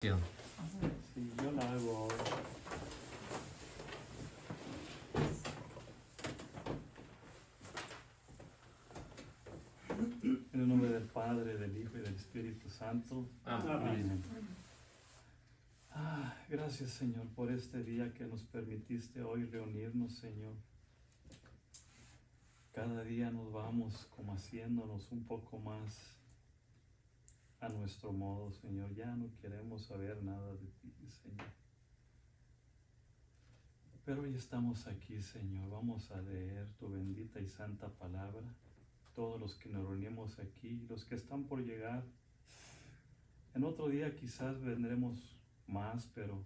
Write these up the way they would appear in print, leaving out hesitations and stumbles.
Sí, yo la hago ahora. En el nombre del Padre, del Hijo y del Espíritu Santo. Amén. Gracias, Señor, por este día que nos permitiste hoy reunirnos, Señor. Cada día nos vamos como haciéndonos un poco más a nuestro modo, Señor. Ya no queremos saber nada de ti, Señor. Pero hoy estamos aquí, Señor. Vamos a leer tu bendita y santa palabra. Todos los que nos reunimos aquí, los que están por llegar. En otro día quizás vendremos más, pero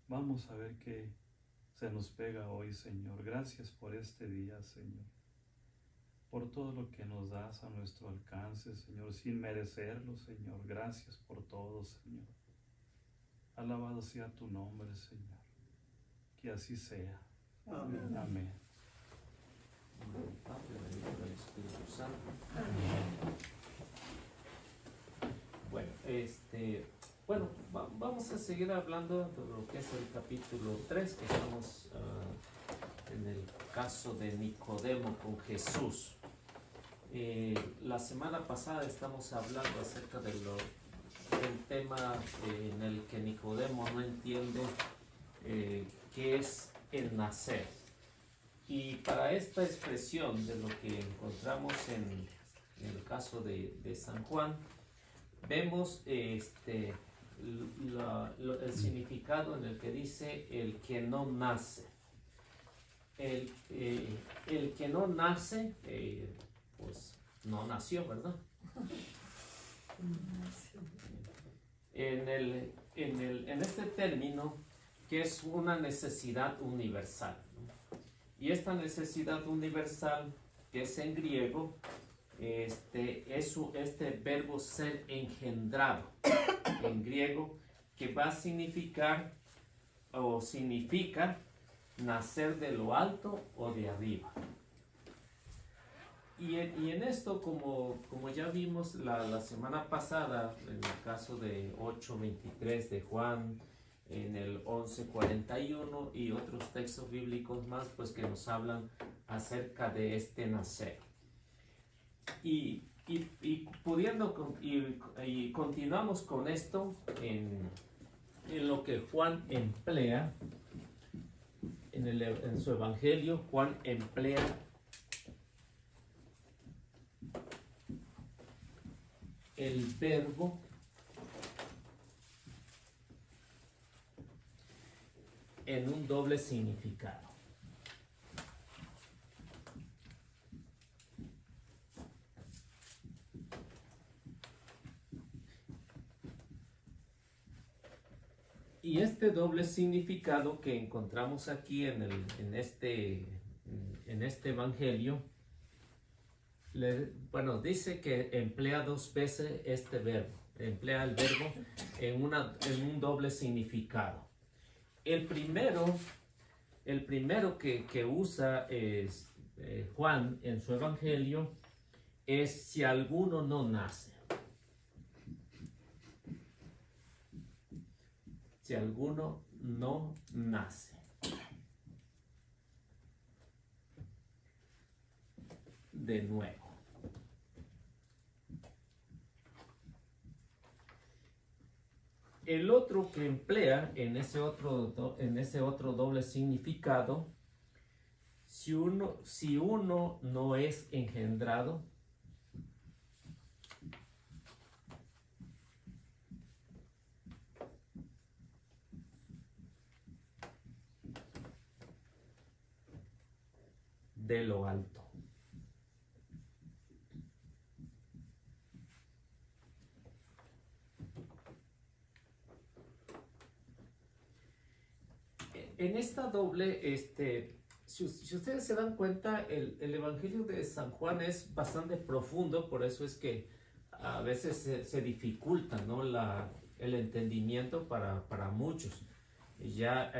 vamos a ver qué se nos pega hoy, Señor. Gracias por este día, Señor. Por todo lo que nos das a nuestro alcance, Señor, sin merecerlo, Señor. Gracias por todo, Señor. Alabado sea tu nombre, Señor. Que así sea. Amén. Amén. del Padre, del Hijo y del Espíritu Santo. Bueno, vamos a seguir hablando de lo que es el capítulo 3, que estamos en el caso de Nicodemo con Jesús. La semana pasada estamos hablando acerca del tema en el que Nicodemo no entiende qué es el nacer. Y para esta expresión de lo que encontramos en el caso de San Juan, vemos el significado en el que dice el que no nace. El que no nace, pues no nació, ¿verdad? En este término, que es una necesidad universal, ¿no? Y esta necesidad universal, que es en griego, es este verbo ser engendrado, en griego, que va a significar o significa nacer de lo alto o de arriba. Y en esto, como ya vimos la semana pasada, en el caso de 8:23 de Juan, en el 11:41 y otros textos bíblicos más, pues que nos hablan acerca de este nacer. Y continuamos con esto en lo que Juan emplea, en su evangelio. Juan emplea el verbo en un doble significado. Y este doble significado que encontramos aquí en este evangelio, dice que emplea dos veces este verbo, emplea el verbo en un doble significado. El primero que usa Juan en su evangelio es si alguno no nace. Si alguno no nace. De nuevo. El otro que emplea en ese otro doble significado, si uno no es engendrado, de lo alto. En esta doble, si ustedes se dan cuenta, el evangelio de San Juan es bastante profundo, por eso es que a veces se dificulta, ¿no?, el entendimiento para muchos, ya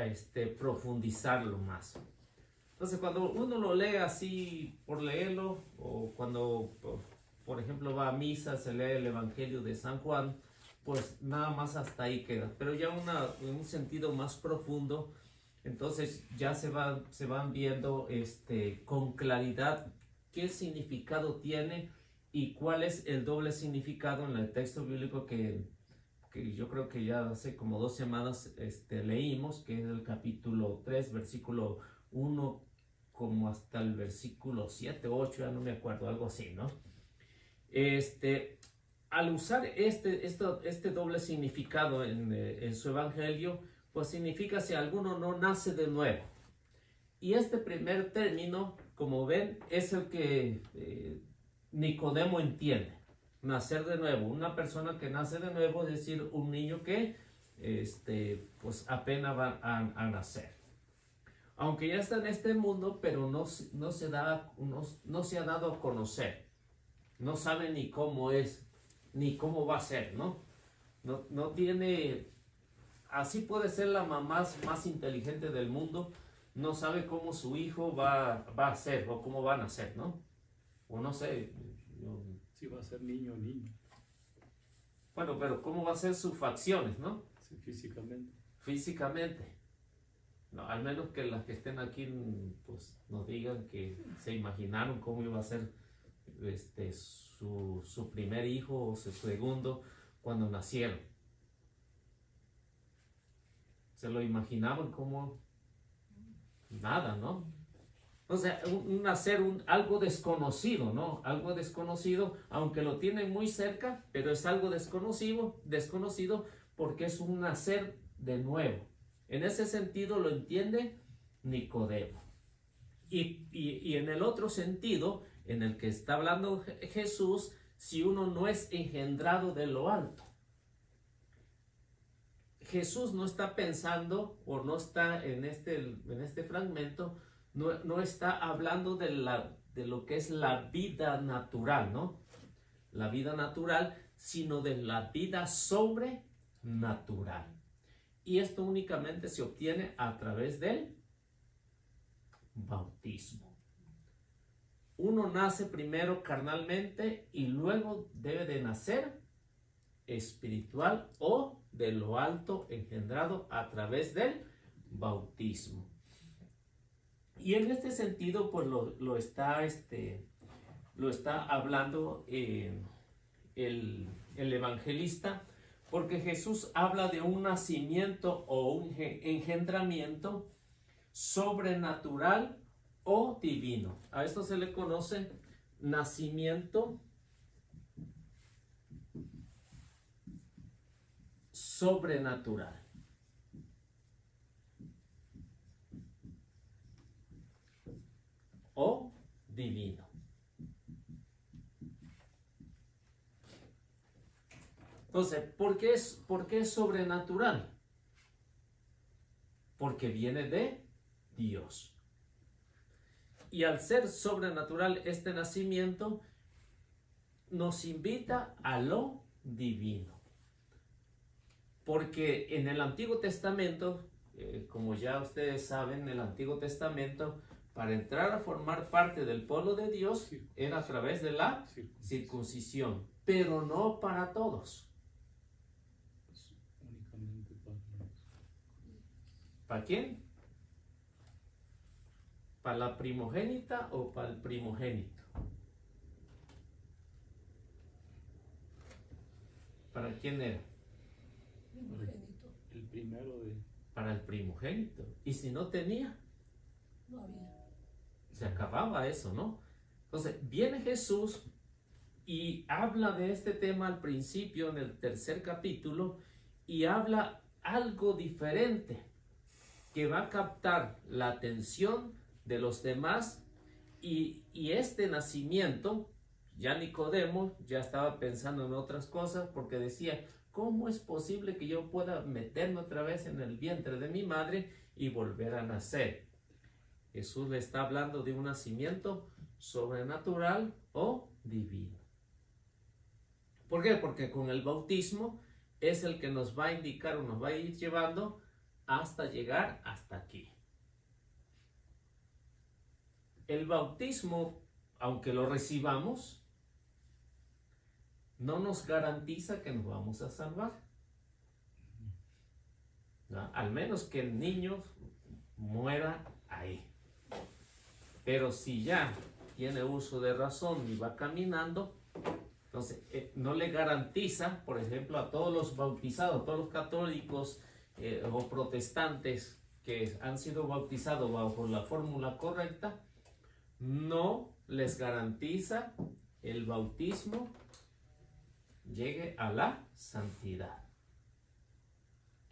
profundizarlo más. Entonces, cuando uno lo lee así por leerlo, o cuando, por ejemplo, va a misa, se lee el evangelio de San Juan, pues nada más hasta ahí queda. Pero ya en un sentido más profundo, entonces ya se van viendo con claridad qué significado tiene y cuál es el doble significado en el texto bíblico que yo creo que ya hace como 2 semanas leímos, que es el capítulo 3, versículo 1, como hasta el versículo 7, 8, ya no me acuerdo, algo así, ¿no? Al usar este doble significado en su evangelio, pues significa si alguno no nace de nuevo. Y este primer término, como ven, es el que Nicodemo entiende. Nacer de nuevo. Una persona que nace de nuevo, es decir, un niño que pues apenas va a nacer. Aunque ya está en este mundo, pero no se ha dado a conocer. No sabe ni cómo es, ni cómo va a ser, ¿no? No tiene... Así puede ser la mamá más inteligente del mundo, no sabe cómo su hijo va a ser o cómo va a nacer, ¿no? O no sé. Si va a ser niño o niño. Bueno, pero cómo va a ser sus facciones, ¿no? Sí, físicamente. Físicamente. No, al menos que las que estén aquí pues nos digan que se imaginaron cómo iba a ser su primer hijo o su segundo cuando nacieron. Se lo imaginaban como nada, ¿no? O sea, algo desconocido, ¿no? Algo desconocido, aunque lo tienen muy cerca, pero es algo desconocido porque es un nacer de nuevo. En ese sentido lo entiende Nicodemo. Y en el otro sentido, en el que está hablando Jesús, si uno no es engendrado de lo alto. Jesús no está pensando, o no está en este fragmento, no está hablando de lo que es la vida natural, ¿no? La vida natural, sino de la vida sobrenatural. Y esto únicamente se obtiene a través del bautismo. Uno nace primero carnalmente y luego debe de nacer espiritual o de lo alto engendrado a través del bautismo. Y en este sentido, pues lo está hablando el evangelista, porque Jesús habla de un nacimiento o un engendramiento sobrenatural o divino. A esto se le conoce nacimiento sobrenatural. O divino. Entonces, ¿por qué es sobrenatural? Porque viene de Dios. Y al ser sobrenatural este nacimiento, nos invita a lo divino. Porque en el Antiguo Testamento, como ya ustedes saben, en el Antiguo Testamento, para entrar a formar parte del pueblo de Dios, era a través de la circuncisión, pero no para todos. Únicamente para los... ¿Para quién? ¿Para la primogénita o para el primogénito? ¿Para quién era? Primogénito. El primero de... Para el primogénito. ¿Y si no tenía? No había. Se acababa eso, ¿no? Entonces, viene Jesús y habla de este tema al principio, en el 3er capítulo, y habla algo diferente que va a captar la atención de los demás, y este nacimiento, ya Nicodemo ya estaba pensando en otras cosas, porque decía, ¿cómo es posible que yo pueda meterme otra vez en el vientre de mi madre y volver a nacer? Jesús le está hablando de un nacimiento sobrenatural o divino. ¿Por qué? Porque con el bautismo es el que nos va a indicar o nos va a ir llevando hasta llegar hasta aquí. El bautismo, aunque lo recibamos, no nos garantiza que nos vamos a salvar. ¿No? Al menos que el niño muera ahí. Pero si ya tiene uso de razón y va caminando, entonces no le garantiza, por ejemplo, a todos los bautizados, todos los católicos o protestantes que han sido bautizados bajo la fórmula correcta, no les garantiza el bautismo llegue a la santidad.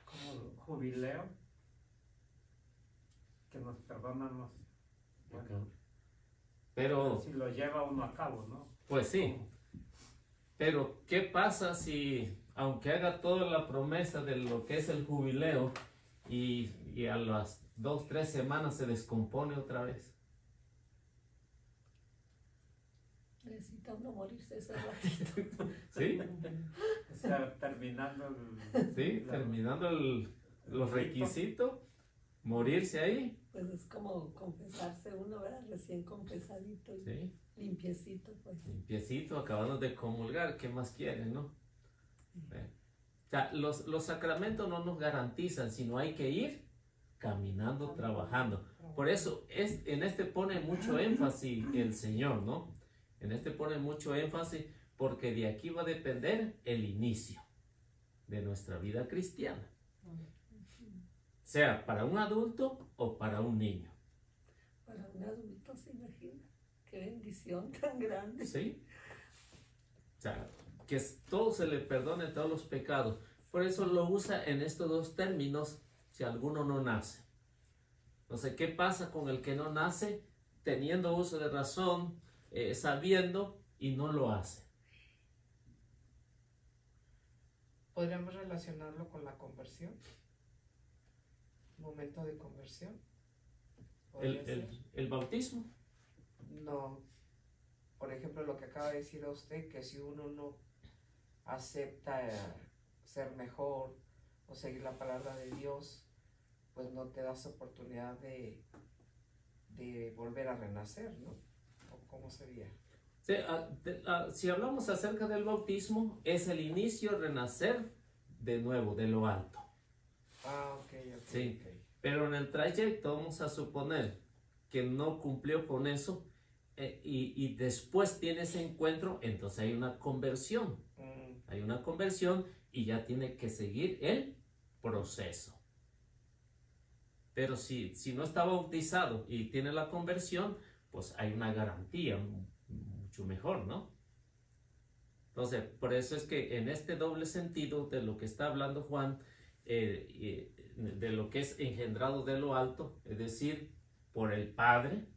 Como el jubileo, que nos perdonan los... Bueno, Pero, si lo lleva uno a cabo, ¿no? pues sí. Pero, ¿qué pasa si, aunque haga toda la promesa de lo que es el jubileo y a las 2, 3 semanas se descompone otra vez? Necesita uno morirse ese ratito. ¿Sí? O sea, terminando el... Sí, terminando los requisitos, morirse ahí. Pues es como confesarse uno, ¿verdad? Recién confesadito y Sí, limpiecito, pues. limpiecito, acabando de comulgar, ¿qué más quieren, no? O sea, los sacramentos no nos garantizan, sino hay que ir caminando, trabajando. Por eso en este pone mucho énfasis el Señor, ¿no? En este pone mucho énfasis porque de aquí va a depender el inicio de nuestra vida cristiana. Sea para un adulto o para un niño. Para un adulto se imagina. Qué bendición tan grande. ¿Sí? O sea, que todo se le perdone todos los pecados. Por eso lo usa en estos dos términos, si alguno no nace. Entonces, ¿qué pasa con el que no nace? Teniendo uso de razón, sabiendo, y no lo hace. ¿Podríamos relacionarlo con la conversión? ¿Momento de conversión? El bautismo. No. Por ejemplo, lo que acaba de decir a usted, que si uno no acepta ser mejor o seguir la palabra de Dios, pues no te das oportunidad de volver a renacer, ¿no? ¿O cómo sería? Sí, si hablamos acerca del bautismo, es el inicio, renacer de nuevo, de lo alto. Ah, ok. Sí, pero en el trayecto vamos a suponer que no cumplió con eso y después tiene ese encuentro, entonces hay una conversión. Hay una conversión y ya tiene que seguir el proceso. Pero si no está bautizado y tiene la conversión, pues hay una garantía mucho mejor, ¿no? Entonces, por eso es que en este doble sentido de lo que está hablando Juan, de lo que es engendrado de lo alto, es decir, por el Padre,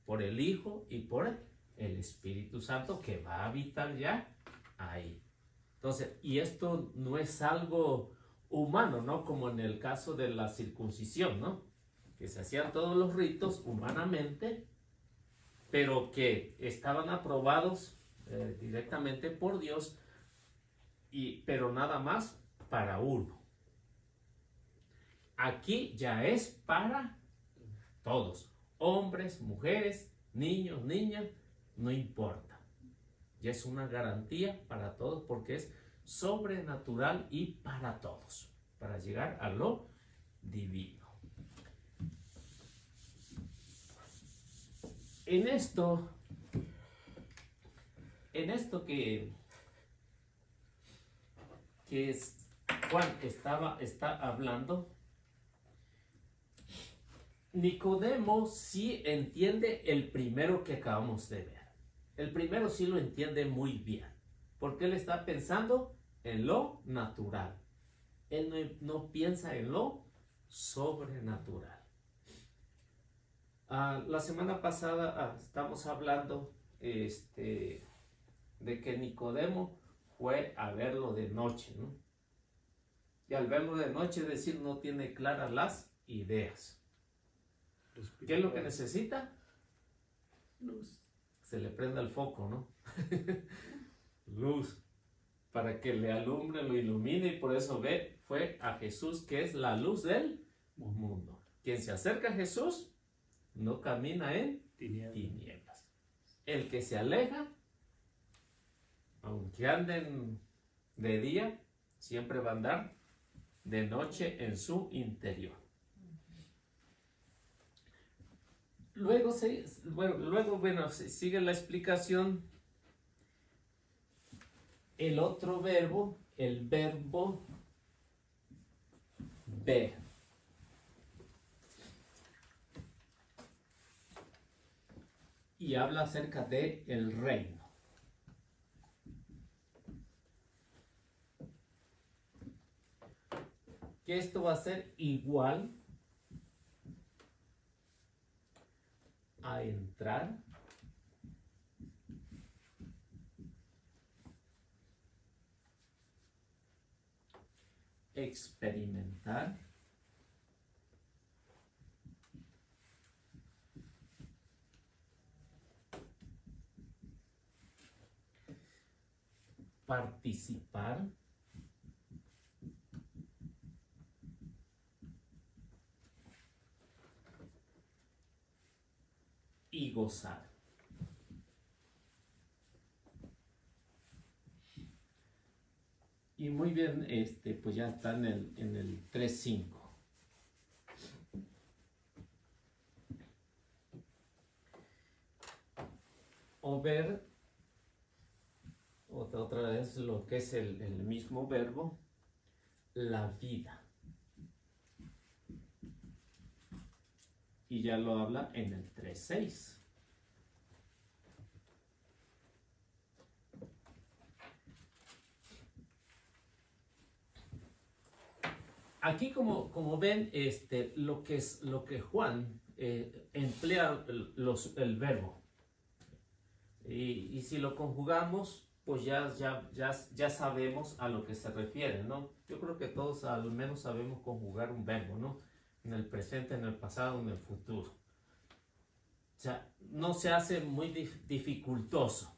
por el Hijo y por el Espíritu Santo que va a habitar ya ahí. Entonces, y esto no es algo humano, ¿no? Como en el caso de la circuncisión, ¿no? Que se hacían todos los ritos humanamente, pero que estaban aprobados directamente por Dios, pero nada más para uno. Aquí ya es para todos, hombres, mujeres, niños, niñas, no importa. Ya es una garantía para todos porque es sobrenatural y para todos, para llegar a lo divino. En esto que Juan está hablando, Nicodemo sí entiende el primero que acabamos de ver. El primero sí lo entiende muy bien, porque él está pensando en lo natural. Él no piensa en lo sobrenatural. La semana pasada estamos hablando de que Nicodemo fue a verlo de noche, ¿no? Y al verlo de noche, es decir, no tiene claras las ideas. ¿Qué es lo que necesita? Luz. Se le prenda el foco, ¿no? Luz, para que le alumbre, lo ilumine, y por eso fue a Jesús, que es la luz del mundo. Quien se acerca a Jesús no camina en tinieblas. El que se aleja aunque anden de día, siempre va a andar de noche en su interior. Luego, sigue la explicación. El otro verbo, el verbo ver. Y habla acerca de el reino. Que esto va a ser igual a entrar, experimentar, participar, y gozar. Y muy bien, pues ya está en el 3.5. O ver, otra vez lo que es el mismo verbo, la vida. Y ya lo habla en el 3.6. Aquí como ven, lo que Juan emplea el verbo. Y si lo conjugamos, pues ya sabemos a lo que se refiere, ¿no? Yo creo que todos al menos sabemos conjugar un verbo, ¿no? En el presente, en el pasado, en el futuro. O sea, no se hace muy dificultoso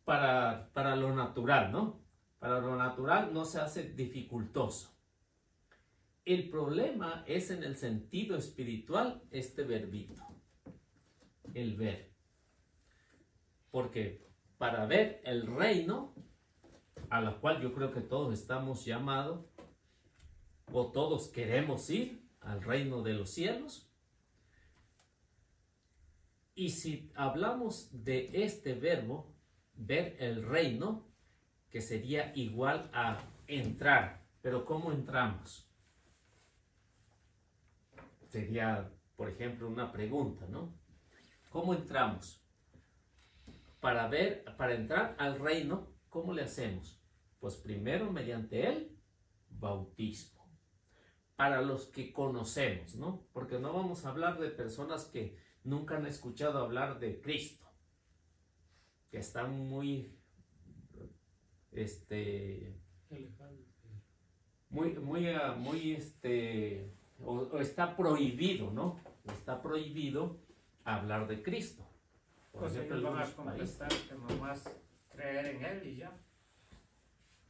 para lo natural, ¿no? Para lo natural no se hace dificultoso. El problema es en el sentido espiritual este verbito, el ver. Porque para ver el reino, a la cual yo creo que todos estamos llamados, o todos queremos ir al reino de los cielos. Y si hablamos de este verbo, ver el reino, que sería igual a entrar, pero ¿cómo entramos? Sería, por ejemplo, una pregunta, ¿no? ¿Cómo entramos? Para entrar al reino, ¿cómo le hacemos? Pues primero mediante el bautismo. Para los que conocemos, ¿no? Porque no vamos a hablar de personas que nunca han escuchado hablar de Cristo, que están muy, o está prohibido, ¿no? Está prohibido hablar de Cristo. Por Pues ejemplo, ellos van a algunos países. contestar que nomás creer en Él y ya.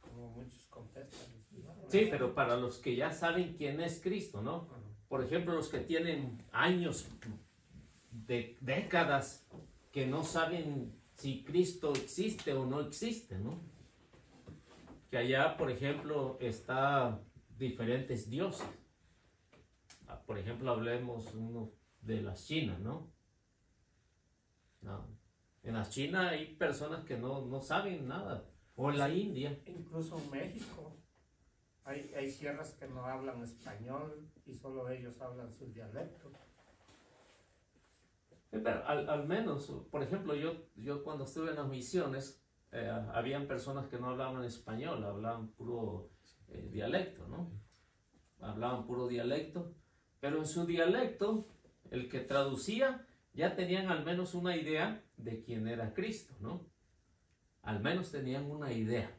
Como muchos contestan. Sí, pero para los que ya saben quién es Cristo, ¿no? Por ejemplo, los que tienen años, décadas, que no saben si Cristo existe o no existe, ¿no? Que allá, por ejemplo, está diferentes dioses. Por ejemplo, hablemos uno de la China, ¿no? En la China hay personas que no saben nada. O en la India. Incluso en México hay sierras que no hablan español y solo ellos hablan su dialecto. Pero al menos, por ejemplo, yo cuando estuve en las misiones, habían personas que no hablaban español, hablaban puro dialecto, ¿no? Hablaban puro dialecto, pero en su dialecto, el que traducía, ya tenían al menos una idea de quién era Cristo, ¿no? Al menos tenían una idea.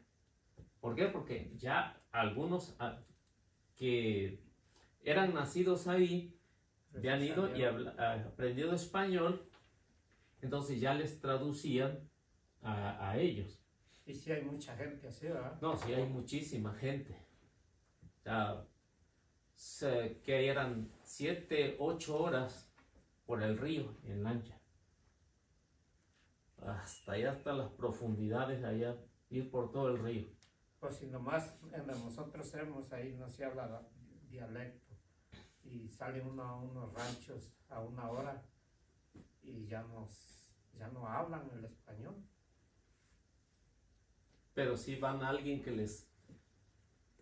¿Por qué? Porque ya algunos que eran nacidos ahí, ya han ido y aprendido español, entonces ya les traducían a ellos. Y sí hay mucha gente así, ¿verdad? No, sí hay muchísima gente. O sea, que eran 7, 8 horas por el río en lancha. hasta allá, hasta las profundidades allá, ir por todo el río. Pues si nomás nosotros hemos ahí no se habla dialecto y sale uno a unos ranchos a 1 hora y ya no hablan el español. Pero si van a alguien que les...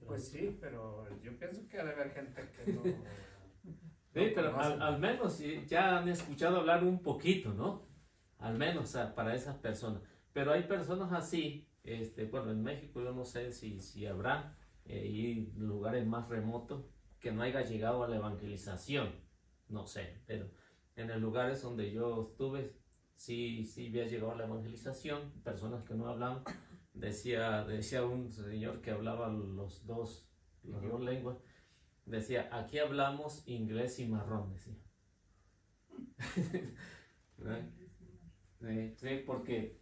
Pues sí, pero yo pienso que debe haber gente que no... Sí, pero al menos ya han escuchado hablar un poquito, ¿no? Al menos, o sea, para esas personas. Pero hay personas así, bueno, en México yo no sé si habrá y lugares más remotos que no haya llegado a la evangelización, no sé, pero en los lugares donde yo estuve, sí había llegado a la evangelización, personas que no hablaban. Decía un señor que hablaba las dos lenguas, decía, aquí hablamos inglés y marrón, decía. Sí, porque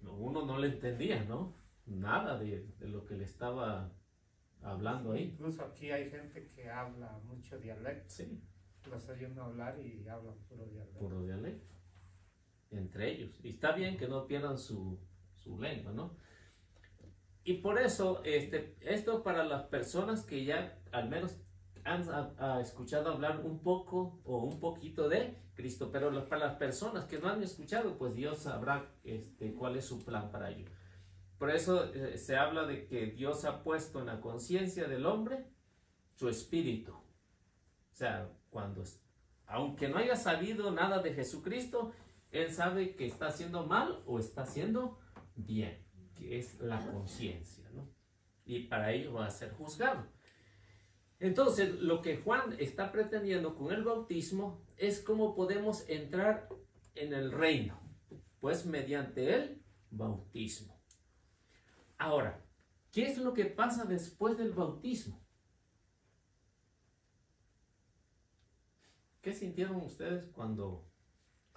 uno no le entendía, ¿no? Nada de lo que le estaba hablando ahí. Incluso aquí hay gente que habla mucho dialecto. Sí, Los oye uno hablar y hablan puro dialecto. puro dialecto. Entre ellos. Y está bien que no pierdan su lengua, ¿no? Y por eso, esto para las personas que ya al menos han escuchado hablar un poco o un poquito de Cristo, pero para las personas que no han escuchado, pues Dios sabrá cuál es su plan para ellos. Por eso se habla de que Dios ha puesto en la conciencia del hombre su espíritu. O sea, aunque no haya sabido nada de Jesucristo, él sabe que está haciendo mal o está haciendo bien, que es la conciencia, ¿no? Y para ello va a ser juzgado. Entonces, lo que Juan está pretendiendo con el bautismo es cómo podemos entrar en el reino, pues mediante el bautismo. Ahora, ¿qué es lo que pasa después del bautismo? ¿Qué sintieron ustedes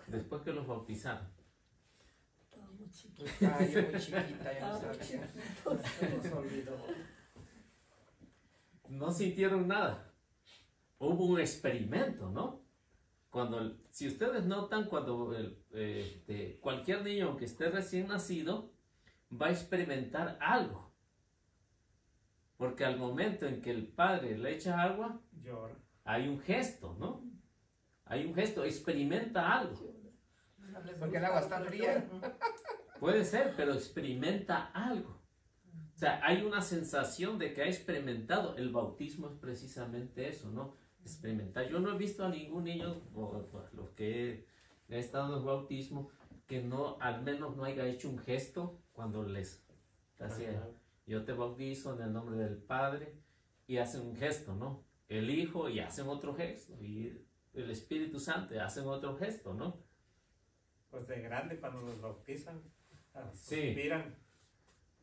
después que los bautizaron? Estaba muy chiquito. Estaba yo muy chiquita, ya no Estaba muy sabía. chiquito. Se nos olvidó. No sintieron nada. Hubo un experimento, ¿no? Si ustedes notan, cuando cualquier niño que esté recién nacido va a experimentar algo. Porque al momento en que el padre le echa agua, Llora. hay un gesto, ¿no? Hay un gesto, experimenta algo. Porque el agua está fría. Puede ser, pero experimenta algo. O sea, hay una sensación de que ha experimentado. El bautismo es precisamente eso, ¿no? Experimentar. Yo no he visto a ningún niño, o los que he estado en el bautismo, que no, al menos no haya hecho un gesto cuando les hacía, yo te bautizo en el nombre del Padre, y hacen un gesto, ¿no? El Hijo y hacen otro gesto, y el Espíritu Santo hacen otro gesto, ¿no? Pues de grande cuando los bautizan, Sí. suspiran,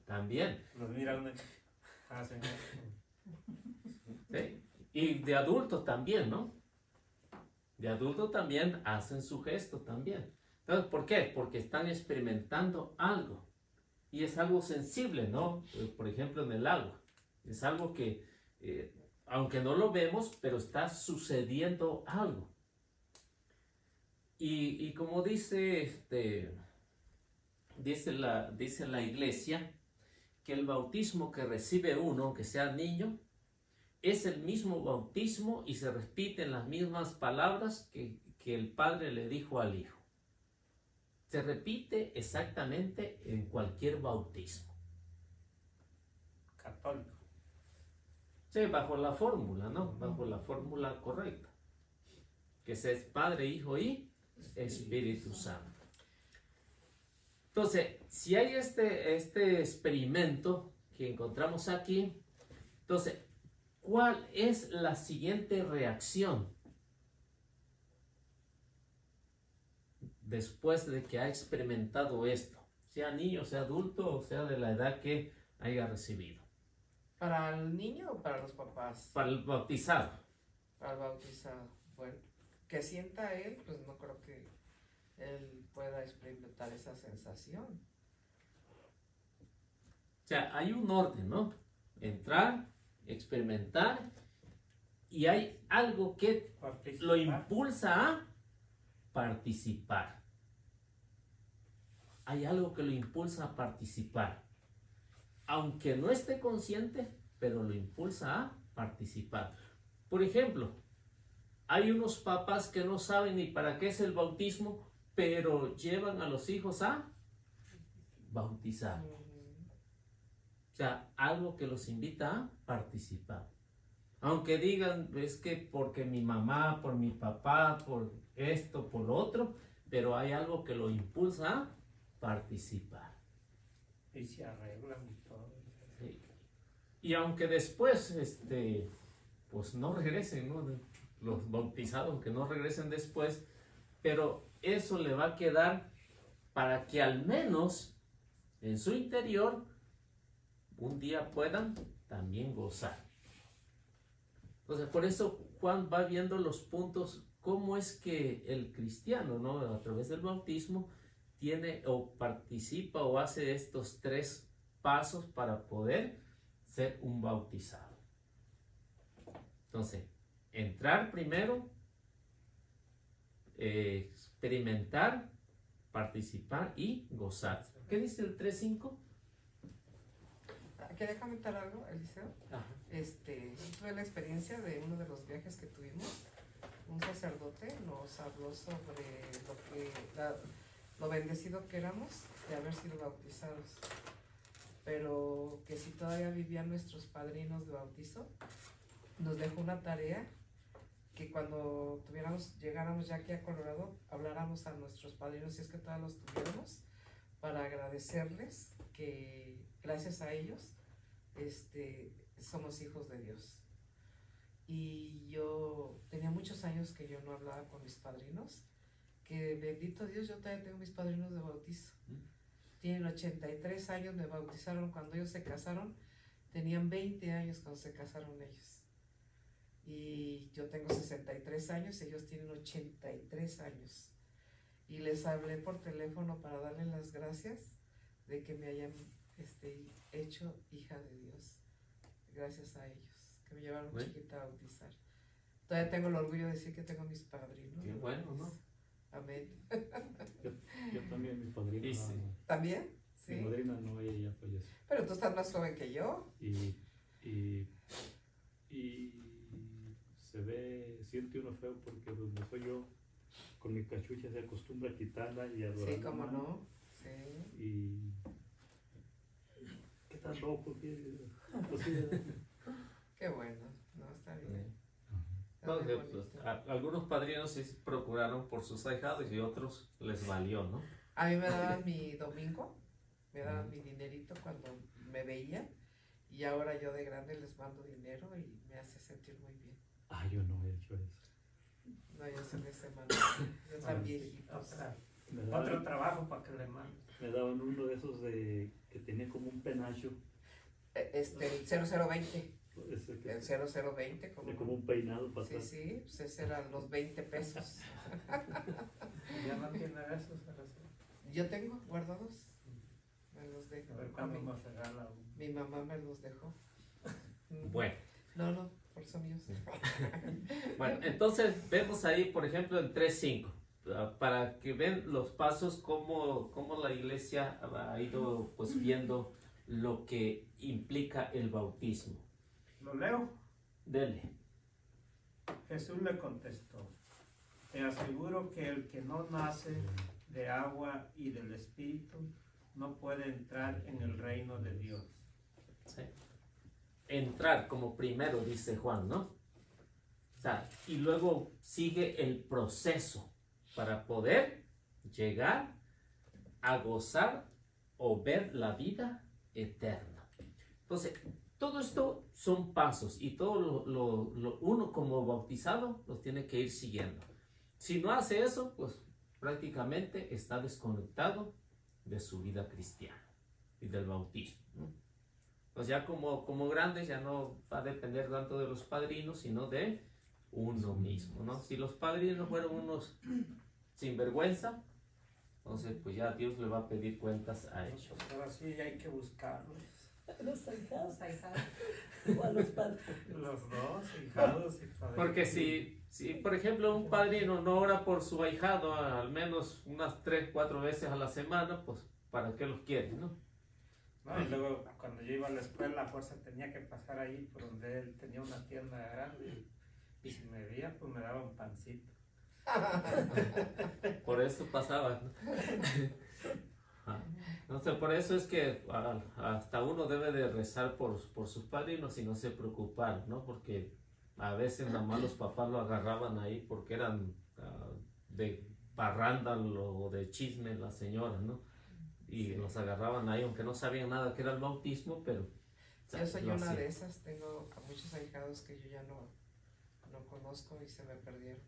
También. los miran, hacen eso. ¿Sí? Y de adultos también, ¿no? De adultos también hacen su gesto también. Entonces, ¿por qué? Porque están experimentando algo. Y es algo sensible, ¿no? Por ejemplo, en el agua. Es algo que, aunque no lo vemos, pero está sucediendo algo. Y como dice la iglesia, que el bautismo que recibe uno, aunque sea niño, es el mismo bautismo y se repiten las mismas palabras que el Padre le dijo al Hijo. Se repite exactamente en cualquier bautismo. Católico. Sí, bajo la fórmula, ¿no? Bajo la fórmula correcta. Que es Padre, Hijo y Espíritu Santo. Entonces, si hay este experimento que encontramos aquí, entonces, ¿cuál es la siguiente reacción después de que ha experimentado esto? Sea niño, sea adulto, o sea de la edad que haya recibido. ¿Para el niño o para los papás? Para el bautizado. Para el bautizado. Bueno, que sienta él, pues no creo que él pueda experimentar esa sensación. O sea, hay un orden, ¿no? Entrar, experimentar, y hay algo que Participar. lo impulsa a participar. hay algo que lo impulsa a participar. Aunque no esté consciente, pero lo impulsa a participar. Por ejemplo, hay unos papás que no saben ni para qué es el bautismo, pero llevan a los hijos a bautizar. O sea, algo que los invita a participar. Aunque digan, es que porque mi mamá, por mi papá, por esto, por lo otro, pero hay algo que lo impulsa a participar. Y se arreglan y todo. Sí. Y aunque después, pues no regresen, ¿no? Los bautizados, que no regresen después, pero eso le va a quedar para que al menos en su interior un día puedan también gozar. Entonces, por eso Juan va viendo los puntos, cómo es que el cristiano, ¿no? A través del bautismo, tiene o participa o hace estos 3 pasos para poder ser un bautizado. Entonces, entrar primero, experimentar, participar y gozar. ¿Qué dice el 3.5? Quería comentar algo, Eliseo. Ajá. Tuve la experiencia de uno de los viajes que tuvimos. Un sacerdote nos habló sobre lo bendecido que éramos de haber sido bautizados, pero que si todavía vivían nuestros padrinos de bautizo, nos dejó una tarea que cuando llegáramos ya aquí a Colorado, habláramos a nuestros padrinos, si es que todavía los tuviéramos, para agradecerles que gracias a ellos somos hijos de Dios. Y yo tenía muchos años que yo no hablaba con mis padrinos, que bendito Dios, yo todavía tengo mis padrinos de bautizo. Tienen 83 años, me bautizaron cuando ellos se casaron, tenían 20 años cuando se casaron ellos. Y yo tengo 63 años, ellos tienen 83 años. Y les hablé por teléfono para darles las gracias de que me hayan hecho hija de Dios. Gracias a ellos, que me llevaron chiquita a bautizar. Todavía tengo el orgullo de decir que tengo mis padrinos. Qué bueno, ¿no? Amén. Yo también, mi padrina. Sí. ¿También? Sí. Mi madrina no, ella ya falleció. Pero tú estás más joven que yo. Y siente uno feo porque donde soy yo, con mi cachucha se acostumbra a quitarla y adorar. Sí, cómo no. Sí. Y ¿qué tan loco? Pues, sí, Qué bueno. No, está bien. Está No, muy pues, bonito. algunos padrinos sí procuraron por sus ahijados y otros les valió, ¿no? A mí me daban mi domingo, me daban mi dinerito cuando me veían, y ahora yo de grande les mando dinero y me hace sentir muy bien. yo no he hecho eso. No, yo se me se manda. Yo tan viejitos. Otro trabajo para que le manden. Me daban uno de esos que tenía como un penacho. El 0020. Ese que El 0020. como un peinado para Sí, atrás. sí, pues ese eran los 20 pesos. Ya no tiene esos. Yo tengo guardados. Me los dejo. A ver cuándo nos regala uno. Mi mamá me los dejó. Bueno. No, por eso míos. Bueno, entonces vemos ahí, por ejemplo, el 3.5, para que ven los pasos, cómo la iglesia ha ido pues viendo lo que implica el bautismo. ¿Lo leo? Dele. Jesús le contestó: te aseguro que el que no nace de agua y del Espíritu no puede entrar en el reino de Dios. ¿Sí? Entrar como primero, dice Juan, ¿no? O sea, y luego sigue el proceso para poder llegar a gozar o ver la vida eterna. Entonces, todo esto son pasos y todo uno como bautizado los tiene que ir siguiendo. Si no hace eso, pues prácticamente está desconectado de su vida cristiana y del bautismo, ¿no? Pues ya como grandes ya no va a depender tanto de los padrinos, sino de uno mismo, ¿no? Si los padrinos fueron unos sinvergüenza, entonces pues ya Dios le va a pedir cuentas a ellos. Ahora sí hay que buscarlos. Los ahijados. Los ahijados. O a los padres. Los dos, hijados y padrinos. Porque si por ejemplo un padrino no ora por su ahijado al menos unas 3-4 veces a la semana, pues ¿para qué los quiere, no? No, y luego cuando yo iba a la escuela, a fuerza tenía que pasar ahí por donde él tenía una tienda grande. Y si me veía, pues me daba un pancito. Por eso pasaba, ¿no? No sé, por eso es que hasta uno debe de rezar por sus padrinos y no se preocupar, ¿no? Porque a veces nada más los papás lo agarraban ahí porque eran de parranda o de chisme las señoras, ¿no? Y los agarraban ahí, aunque no sabían nada que era el bautismo, pero... Yo soy lo una hacían. de esas, tengo a muchos ahijados que yo ya no conozco y se me perdieron.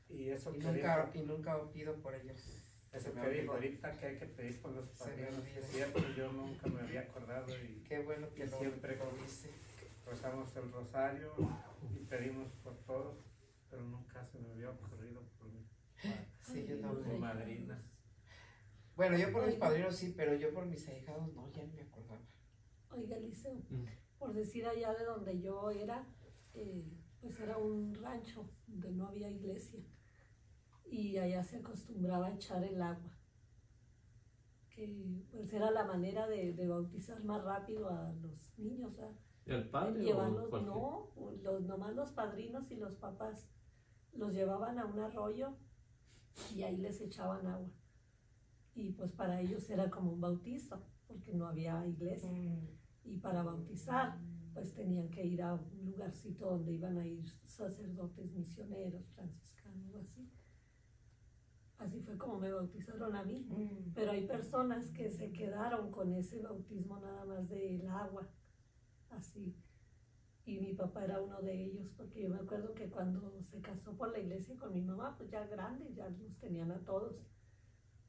Y eso Y que nunca pido por ellos. Eso Se me que dijo olvidó. ahorita que hay que pedir por los Se me padrinos, olvidó. es cierto, yo nunca me había acordado y Qué bueno que Y siempre lo dice. rezamos el rosario y pedimos por todos, pero nunca se me había ocurrido por mí. Sí, yo Mi también. madrina. Bueno, yo por mis Oiga. padrinos sí, pero yo por mis ahijados no, ya no me acordaba. Oiga, Liceo, Mm. por decir allá de donde yo era, pues era un rancho donde no había iglesia y allá se acostumbraba a echar el agua, que pues era la manera de bautizar más rápido a los niños, ¿verdad? ¿El padre o Llevarlos, cualquier? no, nomás los padrinos y los papás los llevaban a un arroyo y ahí les echaban agua. Y pues para ellos era como un bautizo, porque no había iglesia. Y para bautizar, pues tenían que ir a un lugarcito donde iban a ir sacerdotes misioneros, franciscanos o así. Así fue como me bautizaron a mí. Pero hay personas que se quedaron con ese bautismo nada más del agua, así. Y mi papá era uno de ellos, porque yo me acuerdo que cuando se casó por la iglesia con mi mamá, pues ya grandes, ya los tenían a todos.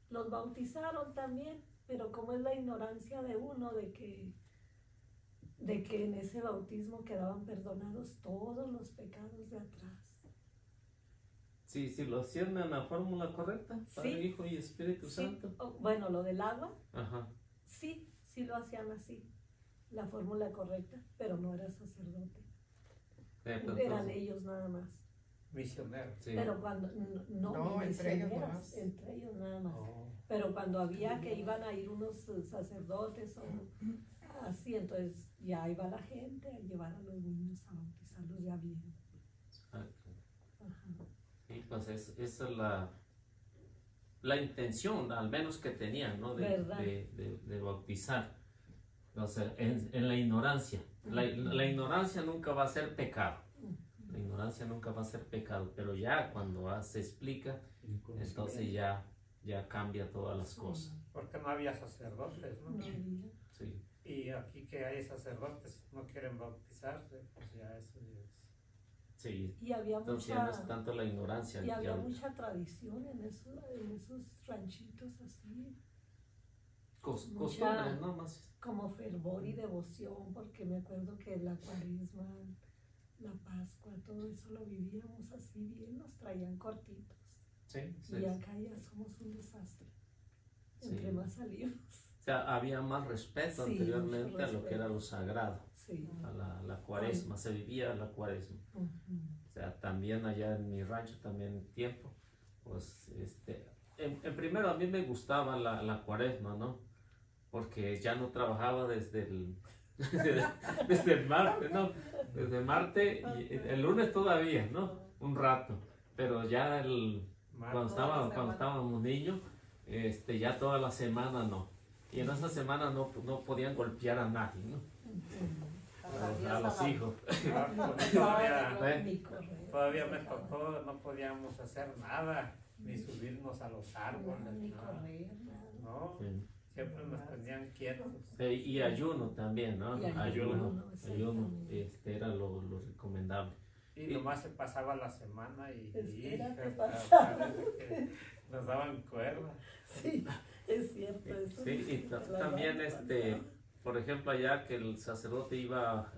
Los bautizaron también, pero como es la ignorancia de uno de que en ese bautismo quedaban perdonados todos los pecados de atrás. Sí, sí, lo hacían en la fórmula correcta, Padre, Sí. Hijo y Espíritu Sí, Santo. bueno, lo del agua, Ajá. sí lo hacían así, la fórmula correcta, pero no era sacerdote, Pero eran entonces, ellos nada más. Misionero. sí. Pero cuando, No, ni entre ellos misioneros, nomás. entre ellos nada más. Oh. Pero cuando había que iban a ir unos sacerdotes o así, entonces ya iba la gente a llevar a los niños a bautizarlos ya bien. Exacto. Ajá. Y pues esa es la intención, al menos que tenían, ¿no? ¿Verdad? De bautizar. O sea, en la ignorancia. La ignorancia nunca va a ser pecado. La ignorancia nunca va a ser pecado, pero ya cuando se explica, entonces ya cambia todas las cosas. Porque no había sacerdotes, ¿no? No había. Sí. Y aquí que hay sacerdotes no quieren bautizarse, pues ya eso es. Sí. Y había Entonces ya no es mucha, tanto la ignorancia. y había ya mucha tradición en esos ranchitos así, costumbres, ¿no? Más. como fervor y devoción, porque me acuerdo que la cuaresma, la Pascua, todo eso lo vivíamos así bien, nos traían cortitos. Sí, sí. Y acá ya somos un desastre. Sí. Entre más salimos. O sea, había más respeto Sí, anteriormente mucho a lo que era respeto. lo sagrado, Sí. a la cuaresma, se vivía la cuaresma. Ujú. O sea, también allá en mi rancho, también tiempo, pues, en primero a mí me gustaba la cuaresma, ¿no? Porque ya no trabajaba desde el martes, ¿no? Desde el martes y el lunes todavía, ¿no? Un rato, pero ya cuando estábamos niños, ya toda la semana no. Y en esa semana no podían golpear a nadie, ¿no? A los hijos. Todavía me tocó, no podíamos hacer nada, ni subirnos a los árboles, Ni nada. correr, nada. No, Sí. siempre nos tenían quietos. Y ayuno también, ¿no? Y ayuno, Ayuno, exactamente. era lo recomendable. Y nomás se pasaba la semana y Espérate, hija, pasaba. parece que nos daban cuerda. Sí, es cierto eso. Sí, y también, por ejemplo, allá que el sacerdote iba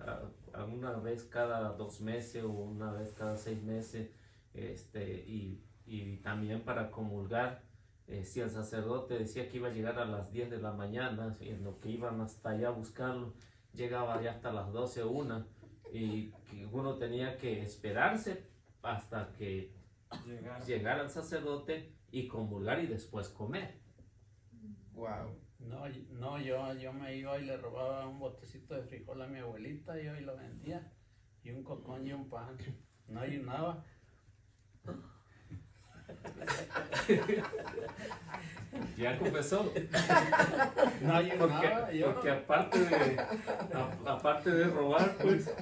a una vez cada 2 meses o una vez cada 6 meses, y también para comulgar, si el sacerdote decía que iba a llegar a las 10 de la mañana, en lo que iban hasta allá a buscarlo, llegaba ya hasta las 12 o 1, y que uno tenía que esperarse hasta que llegara el sacerdote y comulgar y después comer. Wow. No, yo me iba y le robaba un botecito de frijol a mi abuelita, yo y lo vendía, y un cocón y un pan. No ayunaba. Ya confesó. No ayunaba. Porque aparte de robar, pues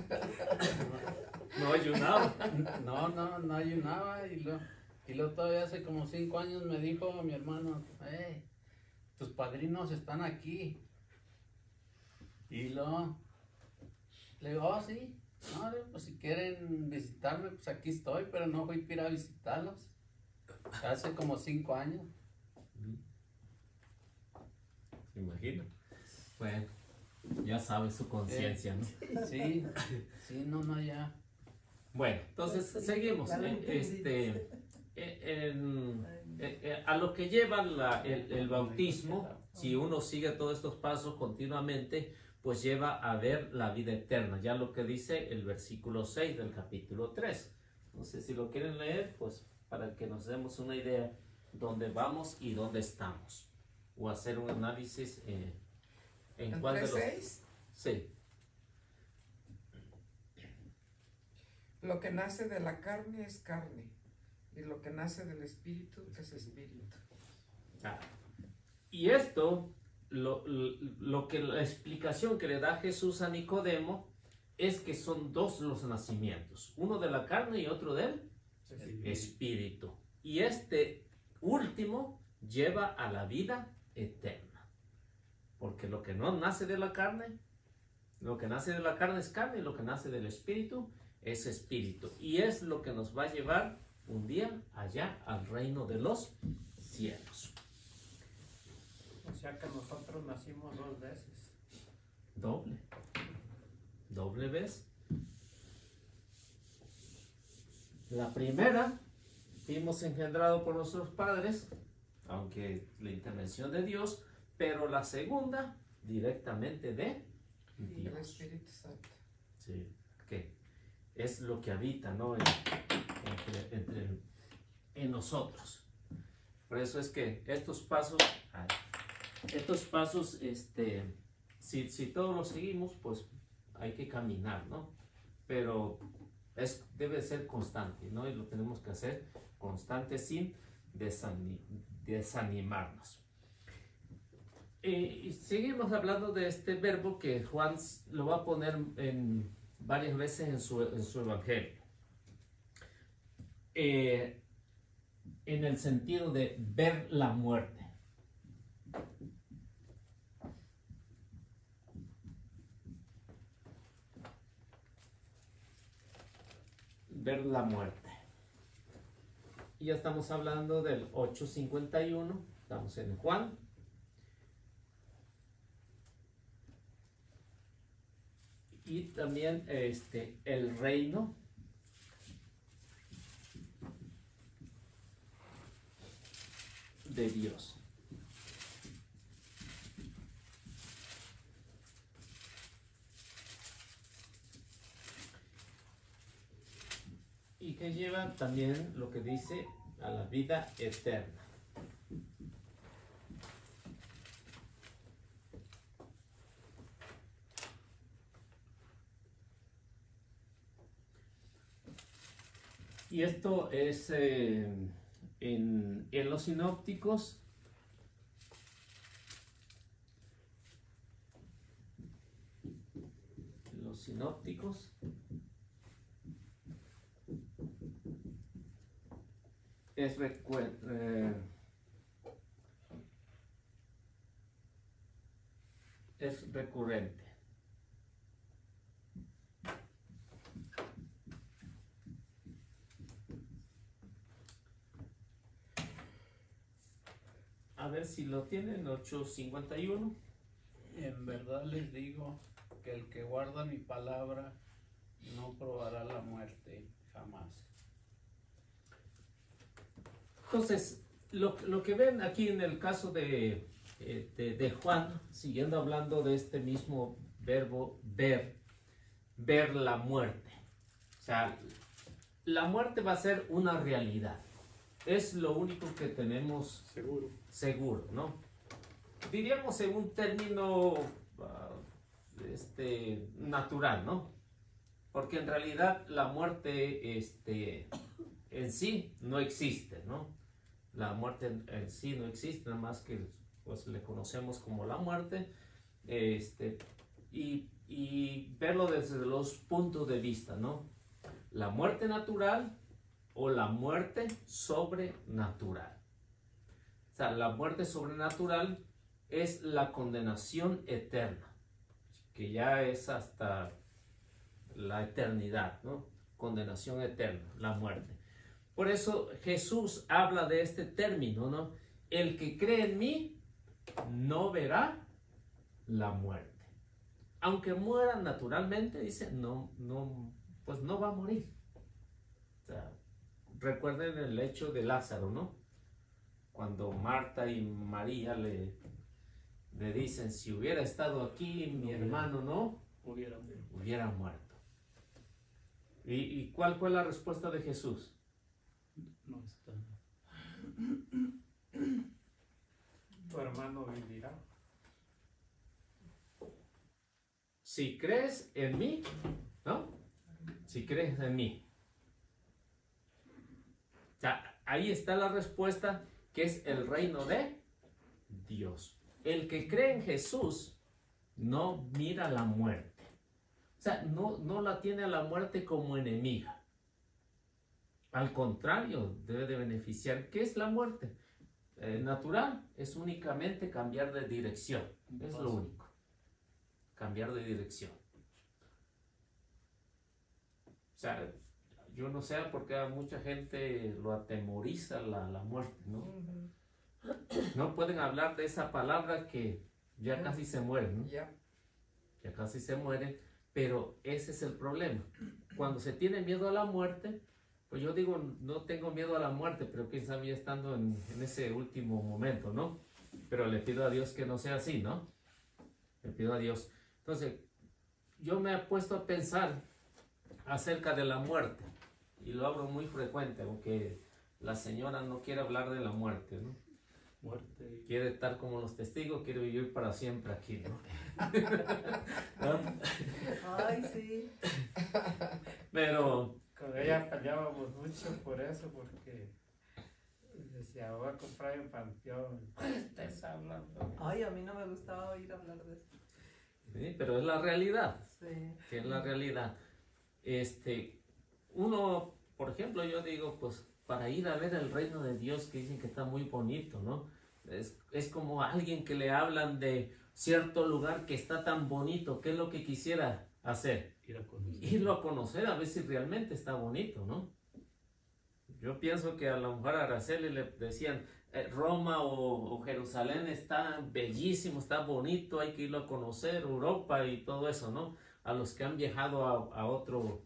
no ayunaba. No ayunaba. Y luego todavía hace como 5 años me dijo mi hermano, tus padrinos están aquí. Y luego le digo, oh, sí. No, pues si quieren visitarme, pues aquí estoy, pero no fui a ir a visitarlos. Hace como 5 años. ¿Se imagina? Bueno, ya sabe su conciencia, ¿no? Sí, no, ya. Bueno, entonces seguimos. A lo que lleva el bautismo, si uno sigue todos estos pasos continuamente, pues lleva a ver la vida eterna, ya lo que dice el versículo 6 del capítulo 3. Entonces, si lo quieren leer, pues para que nos demos una idea dónde vamos y dónde estamos, o hacer un análisis en cuál de los... 3:6. Sí. Lo que nace de la carne es carne, y lo que nace del espíritu es espíritu. Y esto, lo que la explicación que le da Jesús a Nicodemo es que son dos los nacimientos, uno de la carne y otro del espíritu. Y este último lleva a la vida eterna, porque lo que no nace de la carne, lo que nace de la carne es carne, y lo que nace del espíritu es espíritu. Y es lo que nos va a llevar un día allá al reino de los cielos. O sea que nosotros nacimos 2 veces. Doble vez. La primera, fuimos engendrados por nuestros padres, aunque la intervención de Dios, pero la segunda, directamente de El Dios. Espíritu Santo. Sí, que es lo que habita, ¿no? En nosotros. Por eso es que estos pasos, si todos los seguimos, pues hay que caminar, ¿no? Pero debe ser constante, ¿no? Y lo tenemos que hacer constante sin desanimarnos. Y seguimos hablando de este verbo que Juan lo va a poner varias veces en su evangelio. En el sentido de ver la muerte. Ver la muerte. Y ya estamos hablando del 8:51, estamos en Juan. Y también el reino de Dios. Y que lleva también lo que dice a la vida eterna. Y esto es en los sinópticos. Los sinópticos es recurrente. A ver si lo tienen, 8:51. En verdad les digo que el que guarda mi palabra no probará la muerte jamás. Entonces, lo que ven aquí en el caso de Juan, siguiendo hablando de este mismo verbo ver la muerte. O sea, la muerte va a ser una realidad. Es lo único que tenemos seguro, ¿no? diríamos en un término natural, ¿no? Porque en realidad la muerte en sí no existe, ¿no? La muerte en sí no existe, nada más que pues le conocemos como la muerte, y verlo desde los puntos de vista, ¿no? La muerte natural o la muerte sobrenatural. O sea, la muerte sobrenatural es la condenación eterna, que ya es hasta la eternidad, ¿no? Condenación eterna, la muerte. Por eso Jesús habla de este término, ¿no? El que cree en mí no verá la muerte. Aunque muera naturalmente, dice, pues no va a morir. O sea, recuerden el hecho de Lázaro, ¿no? Cuando Marta y María le dicen, si hubiera estado aquí, mi hermano no hubiera muerto. ¿Y cuál fue la respuesta de Jesús? No está. Tu hermano vivirá. Si crees en mí, ¿no? Si crees en mí. O sea, ahí está la respuesta, que es el reino de Dios. El que cree en Jesús no mira la muerte. O sea, no la tiene a la muerte como enemiga. Al contrario, debe de beneficiar. ¿Qué es la muerte? Natural es únicamente cambiar de dirección. Es lo único. Cambiar de dirección. O sea, yo no sé por qué a mucha gente lo atemoriza la muerte, ¿no? No pueden hablar de esa palabra que ya casi se mueren, ¿no? Ya. Ya casi se mueren, pero ese es el problema. Cuando se tiene miedo a la muerte, pues yo digo, no tengo miedo a la muerte, pero quién sabe ya estando en ese último momento, ¿no? Pero le pido a Dios que no sea así, ¿no? Le pido a Dios. Entonces, yo me he puesto a pensar acerca de la muerte, y lo hablo muy frecuente, aunque la señora no quiere hablar de la muerte, ¿no? Muerte. Quiere estar como los testigos, quiere vivir para siempre aquí, ¿no? ¿No? Ay, sí. Pero Con ella peleábamos mucho por eso, porque decía, voy a comprar en panteón. ¿Qué estás hablando? Ay, a mí no me gustaba oír hablar de eso. sí, pero es la realidad, Sí. que es la realidad. Uno, por ejemplo, yo digo, pues para ir a ver el reino de Dios, que dicen que está muy bonito, ¿no? Es como alguien que le hablan de cierto lugar que está tan bonito. ¿Qué es lo que quisiera hacer? Irlo a conocer, a ver si realmente está bonito, ¿no? Yo pienso que a la mujer Araceli le decían, Roma o Jerusalén está bellísimo, está bonito, hay que irlo a conocer, Europa y todo eso, ¿no? A los que han viajado a otro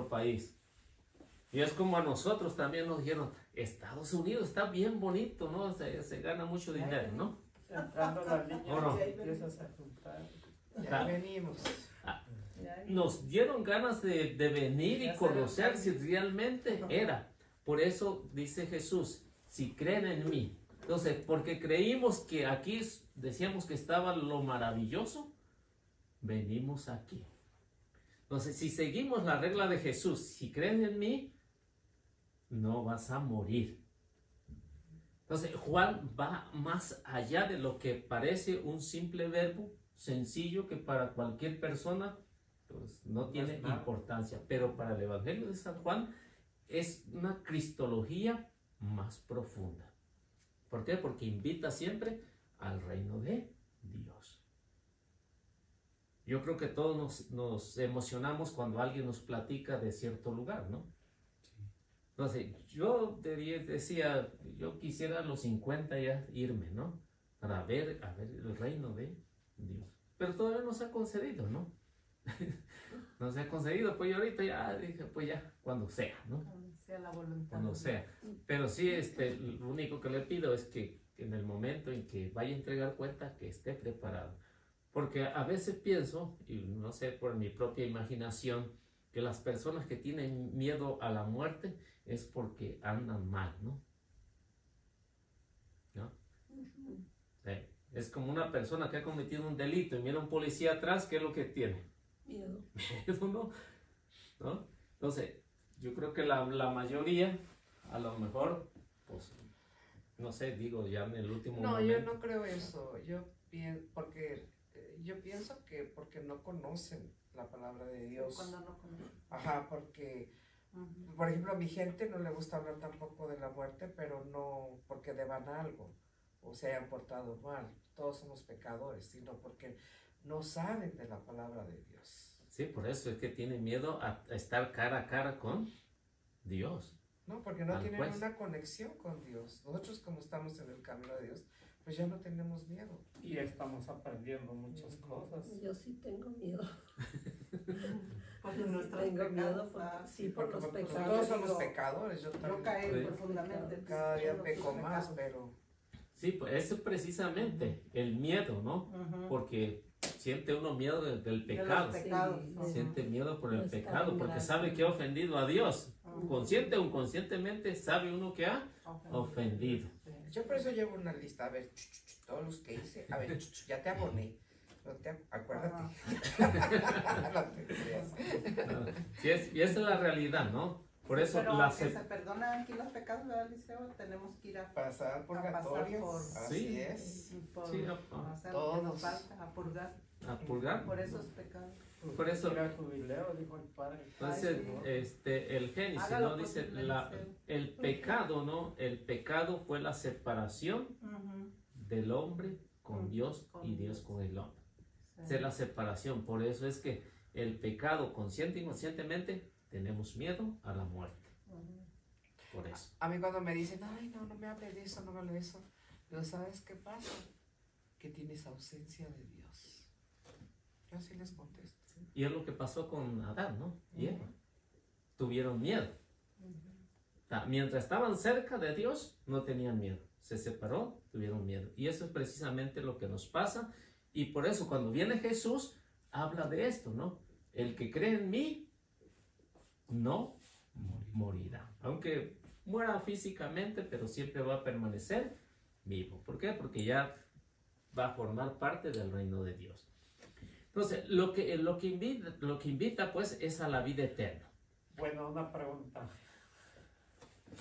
país. Y es como a nosotros también nos dijeron, Estados Unidos está bien bonito, ¿no? Se gana mucho dinero, ¿no? Entrando la línea, ¿O no? empiezas a juntar. Ya venimos. Nos dieron ganas de venir y conocer si realmente era. Por eso dice Jesús, si creen en mí. Entonces, porque creímos que aquí decíamos que estaba lo maravilloso, venimos aquí. Entonces, si seguimos la regla de Jesús, si creen en mí, no vas a morir. Entonces, Juan va más allá de lo que parece un simple verbo sencillo que para cualquier persona pues, no tiene importancia. Pero para el Evangelio de San Juan es una cristología más profunda. ¿Por qué? Porque invita siempre al reino de Dios. Yo creo que todos nos emocionamos cuando alguien nos platica de cierto lugar, ¿no? Entonces, yo decía, yo quisiera a los 50 ya irme, ¿no? Para ver el reino de Dios. Pero todavía no se ha concedido, ¿no? No se ha concedido, pues yo ahorita ya dije, pues ya, cuando sea, ¿no? Cuando sea la voluntad. Cuando sea. Pero sí, lo único que le pido es que en el momento en que vaya a entregar cuenta, que esté preparado. Porque a veces pienso, y no sé por mi propia imaginación, que las personas que tienen miedo a la muerte es porque andan mal, ¿no? ¿No? Es como una persona que ha cometido un delito y mira a un policía atrás, ¿qué es lo que tiene? Miedo. Miedo, ¿no? Entonces, yo creo que la mayoría, a lo mejor, pues, no sé, digo ya en el último No, momento. yo no creo eso. Yo pienso que porque no conocen la palabra de Dios. Cuando no conocen. Ajá, porque, Ujú. por ejemplo, a mi gente no le gusta hablar tampoco de la muerte, pero no porque deban algo o se hayan portado mal. Todos somos pecadores, sino porque no saben de la palabra de Dios. Sí, por eso es que tienen miedo a estar cara a cara con Dios. No, porque no Al tienen juez. una conexión con Dios. Nosotros como estamos en el camino de Dios, pues ya no tenemos miedo. Y estamos aprendiendo muchas cosas. Yo sí tengo miedo. Pues Yo sí nuestros tengo miedo pecados, porque, ah, sí, por Porque los pues, pecados. todos somos digo, pecadores. Yo Yo también. caí Sí. profundamente. Cada día en los peco más, pecados. pero Sí, pues eso es precisamente el miedo, ¿no? Ujú. Porque siente uno miedo del De los pecado. pecados. Sí, Ujú. Siente miedo por el No está pecado en porque gracia. sabe que ha ofendido a Dios. Ujú. Consciente o inconscientemente sabe uno que ha ofendido. Sí. yo por eso llevo una lista. A ver, todos los que hice. A ver, ya te aboné. No te, acuérdate. No te creas. Y esa es la realidad, ¿no? Por eso Pero la aunque acep- se perdonan aquí los pecados, ¿verdad, Liceo? Tenemos que ir a Pasar purgatorio. por- Así Sí. es. por Sí, hacer todos. lo que nos falta, a purgar a purgar. por esos pecados. Por eso- Era el jubileo, dijo el padre. Entonces, Ay, el Génesis, Hágalo ¿no? por Dice su bendición. el pecado, ¿no? El pecado fue la separación Ujú. del hombre con Dios Con y Dios Dios. con el hombre. Sí. Esa es la separación. Por eso es que el pecado, consciente e inconscientemente, tenemos miedo a la muerte. Ujú. Por eso. A mí cuando me dicen, ay, no, no me hable de eso, no me hable de eso. Pero ¿sabes qué pasa? Que tienes ausencia de Dios. Yo así les contesto. Y es lo que pasó con Adán, ¿no? Y Eva. Tuvieron miedo. Mientras estaban cerca de Dios, no tenían miedo. Se separó, tuvieron miedo. Y eso es precisamente lo que nos pasa. Y por eso cuando viene Jesús, habla de esto, ¿no? El que cree en mí, no morirá. Aunque muera físicamente, pero siempre va a permanecer vivo. ¿Por qué? Porque ya va a formar parte del reino de Dios. Entonces, lo que invita pues es a la vida eterna. Bueno, una pregunta.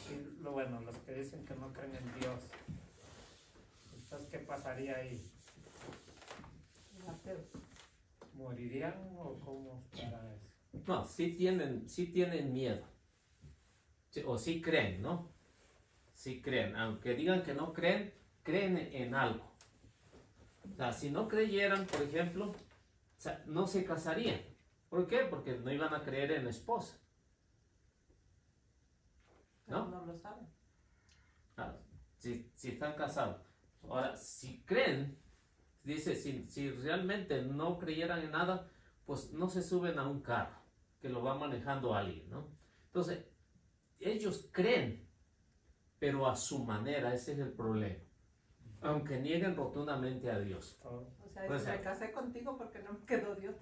Y bueno, los que dicen que no creen en Dios, entonces, ¿qué pasaría ahí? Ateo. ¿Morirían o cómo estará eso? No, sí tienen miedo. Sí, o sí creen, ¿no? Sí creen. Aunque digan que no creen, creen en algo. O sea, si no creyeran, por ejemplo, o sea, no se casarían. ¿Por qué? Porque no iban a creer en la esposa. Pero ¿No? no lo saben. Ah, si están casados. Ahora, si creen, dice, si realmente no creyeran en nada, pues no se suben a un carro que lo va manejando alguien, ¿no? Entonces, ellos creen, pero a su manera, ese es el problema. Aunque nieguen rotundamente a Dios. Todo. O sea, Pues, me casé contigo porque no me quedó Dios.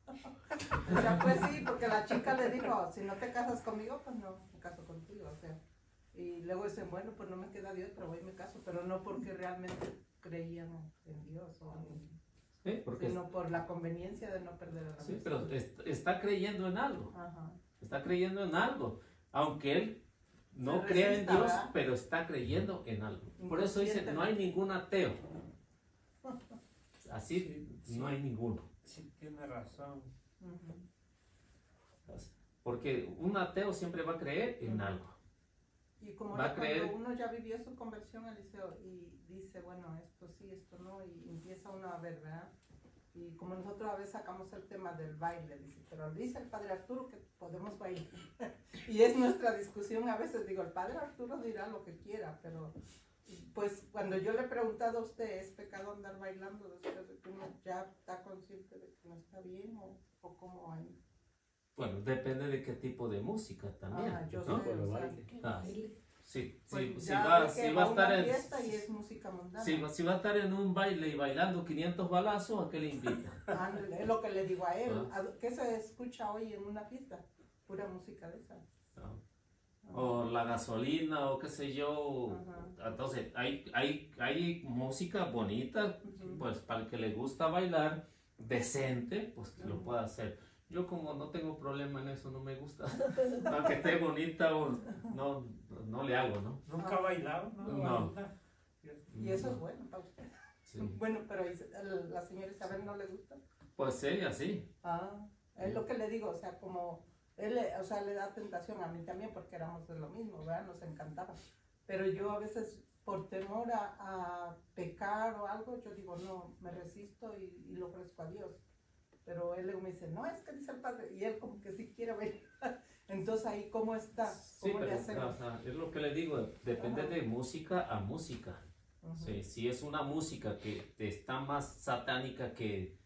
O sea, pues sí, porque la chica le dijo, si no te casas conmigo, pues no me caso contigo, o sea. Y luego dicen, bueno, pues no me queda Dios, pero voy y me caso, pero no porque realmente creían en Dios, ¿Sí? Porque, sino por la conveniencia de no perder a la sí, persona. pero está creyendo en algo. Ajá. Está creyendo en algo. Aunque él no Se crea en resista, Dios, ¿verdad? pero está creyendo en algo. Por eso dice, no hay ningún ateo. Así Sí, no hay ninguno. Sí, tiene razón. Ujú. Porque un ateo siempre va a creer en Ujú. algo. Y como Va a cuando creer- uno ya vivió su conversión, Eliseo, y dice, bueno, esto sí, esto no, y empieza uno a ver, ¿verdad? Y como nosotros a veces sacamos el tema del baile, dice, pero dice el padre Arturo que podemos bailar. Y es nuestra discusión, a veces digo, el padre Arturo dirá lo que quiera, pero pues cuando yo le he preguntado a usted, ¿es pecado andar bailando después de que uno ya está consciente de que no está bien o cómo hay? Bueno, depende de qué tipo de música también. Ah, yo ¿no? sé, o sea, Ah, sí, pues si ya va, ve que si va a una estar en, fiesta y es música mundana. si va a estar en un baile y bailando 500 balazos, ¿a qué le invita? Ándale, es lo que le digo a él. Ah. ¿Qué se escucha hoy en una fiesta? Pura música de esa. No. o la gasolina o qué sé yo. Ajá. Entonces hay música bonita, Ujú. pues para el que le gusta bailar, decente, pues que lo pueda hacer. Yo como no tengo problema en eso, no me gusta. Aunque esté bonita o no le hago, ¿no? ¿Nunca ha bailado? No. No. Nunca. Y eso es bueno para usted. Sí. Bueno, pero la señora Isabel no le gusta. Pues ella sí. Ah, es lo que le digo, o sea, como él, o sea, le da tentación a mí también porque éramos de lo mismo, ¿verdad? Nos encantaba. Pero yo a veces, por temor a pecar o algo, yo digo, no, me resisto y lo ofrezco a Dios. Pero él luego me dice, no, es que dice el padre, y él como que sí quiere bailar. Entonces ahí, ¿cómo está? Sí, ¿Cómo le pero hacemos? o sea, es lo que le digo, depende Ajá. de música a música. Ujú. Sí, si es una música que está más satánica que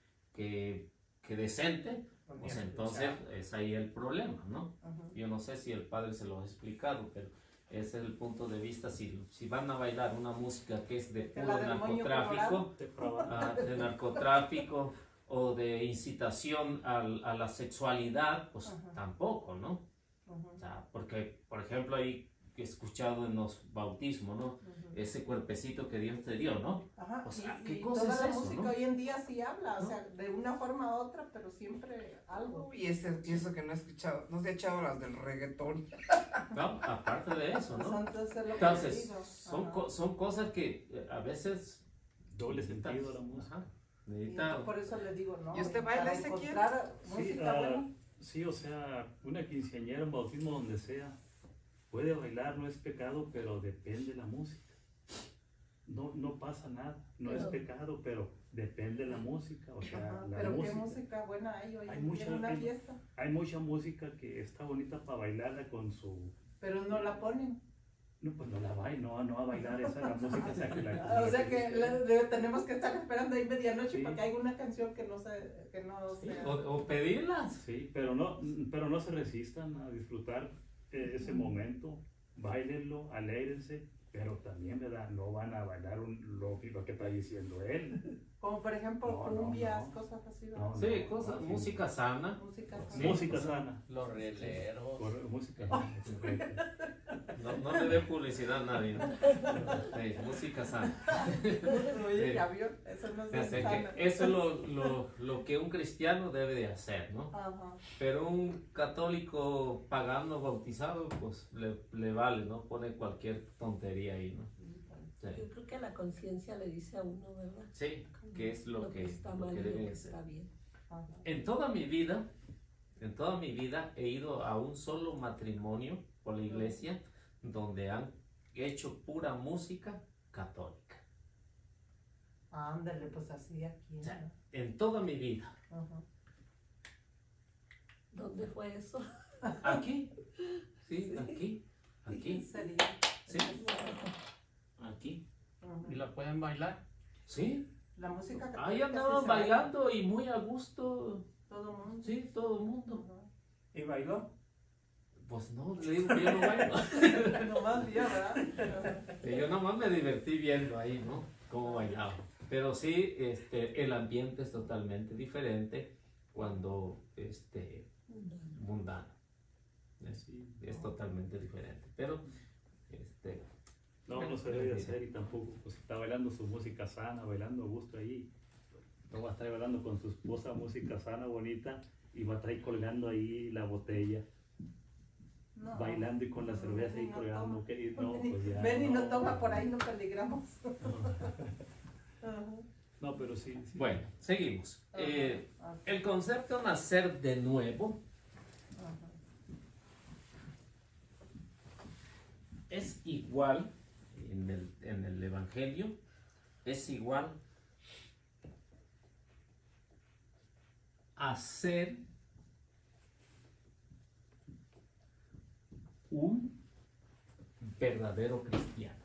decente, pues entonces es ahí el problema, ¿no? Ujú. Yo no sé si el padre se lo ha explicado, pero ese es el punto de vista. Si van a bailar una música que es de Que puro la del moño narcotráfico, Depravado. de narcotráfico o de incitación a la sexualidad, pues Ajá. tampoco, ¿no? Ujú. O sea, porque, por ejemplo, hay que he escuchado en los bautismos, ¿no? Ujú. Ese cuerpecito que Dios te dio, ¿no? Ajá, O sea, y ¿qué cosa toda es la eso, música no? hoy en día sí habla, o ¿No? sea, de una forma u otra, pero siempre algo. Y eso que no he escuchado, no se ha echado las del reggaetón. No, aparte de eso, ¿no? Entonces, es lo que Entonces, le digo. son, Ajá. son cosas que a veces... Doble sentido a la música. Ajá. Y Necesita... por eso le digo, ¿no? ¿Y usted Para baila, Ezequiel? encontrar Sí, música buena. sí, o sea, una quinceañera, un bautismo, donde sea, puede bailar, no es pecado, pero depende de la música. No pasa nada, no es Pero- pecado, pero depende de la música, o sea, Ajá, la pero música. qué música buena hay hoy Hay en día mucha- en una hay- fiesta, Hay mucha música que está bonita para bailarla con su... pero no la ponen. No, pues no la baila, no va a bailar esa la música, o sea, que la... O sea que tenemos que estar esperando ahí medianoche Sí. para que haya una canción que no sea. Sí, o pedirlas. Sí, pero no se resistan a disfrutar ese momento, bailenlo, alégrense, pero también, ¿verdad? No van a bailar lo que está diciendo él. Como por ejemplo No, cumbias, no. cosas así, ¿verdad? No, Sí, cosas, sí. música sana. Música. Sí. Música sana. Los rieleros. Música sana. correcto. No le dé publicidad a nadie, ¿no? Sí, música sana. Oye, Sí. ya vio, eso no O es sea, sana. que eso es lo que un cristiano debe de hacer, ¿no? Ajá. Pero un católico pagano bautizado, pues le vale, ¿no? Pone cualquier tontería ahí, ¿no? Sí, Yo creo que la conciencia le dice a uno, ¿verdad? sí, que es lo que está lo mal que y lo deben que hacer. está bien. Ajá. En toda mi vida he ido a un solo matrimonio por la iglesia donde han hecho pura música católica. Ándale, pues así aquí. O sea, ¿no? en toda mi vida. Ajá. ¿Dónde fue eso? Aquí, sí, Sí. aquí, ¿En aquí, serio? sí, aquí, Ajá. ¿Y la pueden bailar? sí. La música católica Ahí sí andaban se baila. bailando y muy a gusto, Todo mundo. sí, todo el mundo. Ajá. ¿Y bailó? Pues no, le digo que yo no bailo. Nomás vio, ¿verdad? Que yo nomás me divertí viendo ahí, ¿no? Cómo bailaba. Pero sí, el ambiente es totalmente diferente cuando, mundano. Es totalmente diferente. Pero, No se debe hacer, y tampoco, pues está bailando su música sana, bailando a gusto ahí. No va a estar bailando con su esposa música sana, bonita, y va a estar ahí colgando ahí la botella, No. bailando y con la cerveza ahí No colgando. toma. Que, no, pues ya. Ven y no toma por ahí, no peligramos. Ajá. No, pero sí. bueno, seguimos. Ajá. El concepto nacer de nuevo Ajá. es igual en el Evangelio, es igual a ser un verdadero cristiano.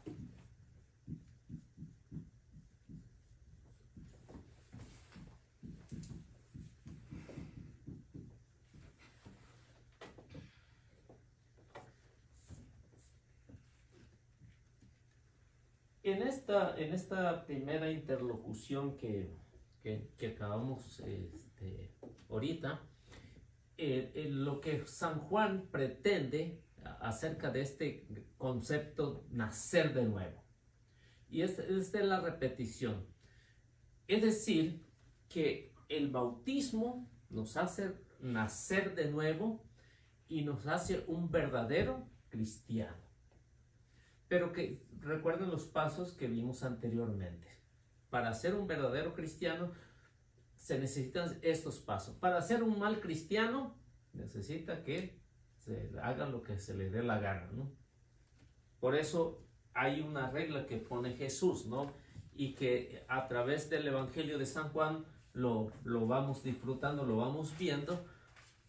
En esta primera interlocución que acabamos ahorita, lo que San Juan pretende acerca de este concepto nacer de nuevo. Y esta es la repetición. Es decir, que el bautismo nos hace nacer de nuevo y nos hace un verdadero cristiano. Pero que recuerden los pasos que vimos anteriormente. Para ser un verdadero cristiano se necesitan estos pasos. Para ser un mal cristiano necesita que se haga lo que se le dé la gana, ¿no? Por eso hay una regla que pone Jesús, ¿no? Y que a través del Evangelio de San Juan lo vamos disfrutando, lo vamos viendo.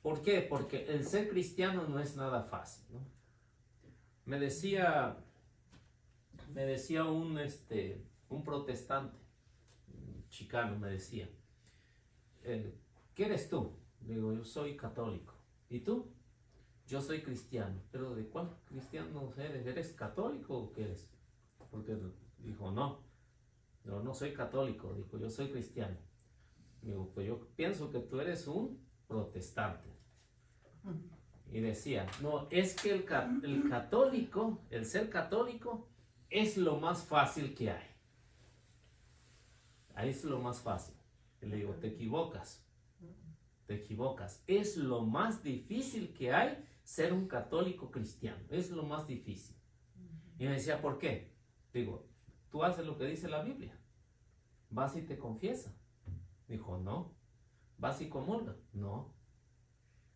¿Por qué? Porque el ser cristiano no es nada fácil, ¿no? Me decía un protestante, un chicano, me decía, ¿qué eres tú? Digo, yo soy católico. ¿Y tú? Yo soy cristiano. ¿Pero de cuál cristiano eres? ¿Eres católico o qué eres? Porque dijo, no, no soy católico. Dijo, yo soy cristiano. Digo, pues yo pienso que tú eres un protestante. Y decía, no, es que el católico, el ser católico es lo más fácil que hay. Ahí es lo más fácil. Y le digo, te equivocas. Te equivocas. Es lo más difícil que hay ser un católico cristiano. Es lo más difícil. Y me decía, ¿por qué? Digo, tú haces lo que dice la Biblia. Vas y te confiesa. Dijo, no. ¿Vas y comulga? No.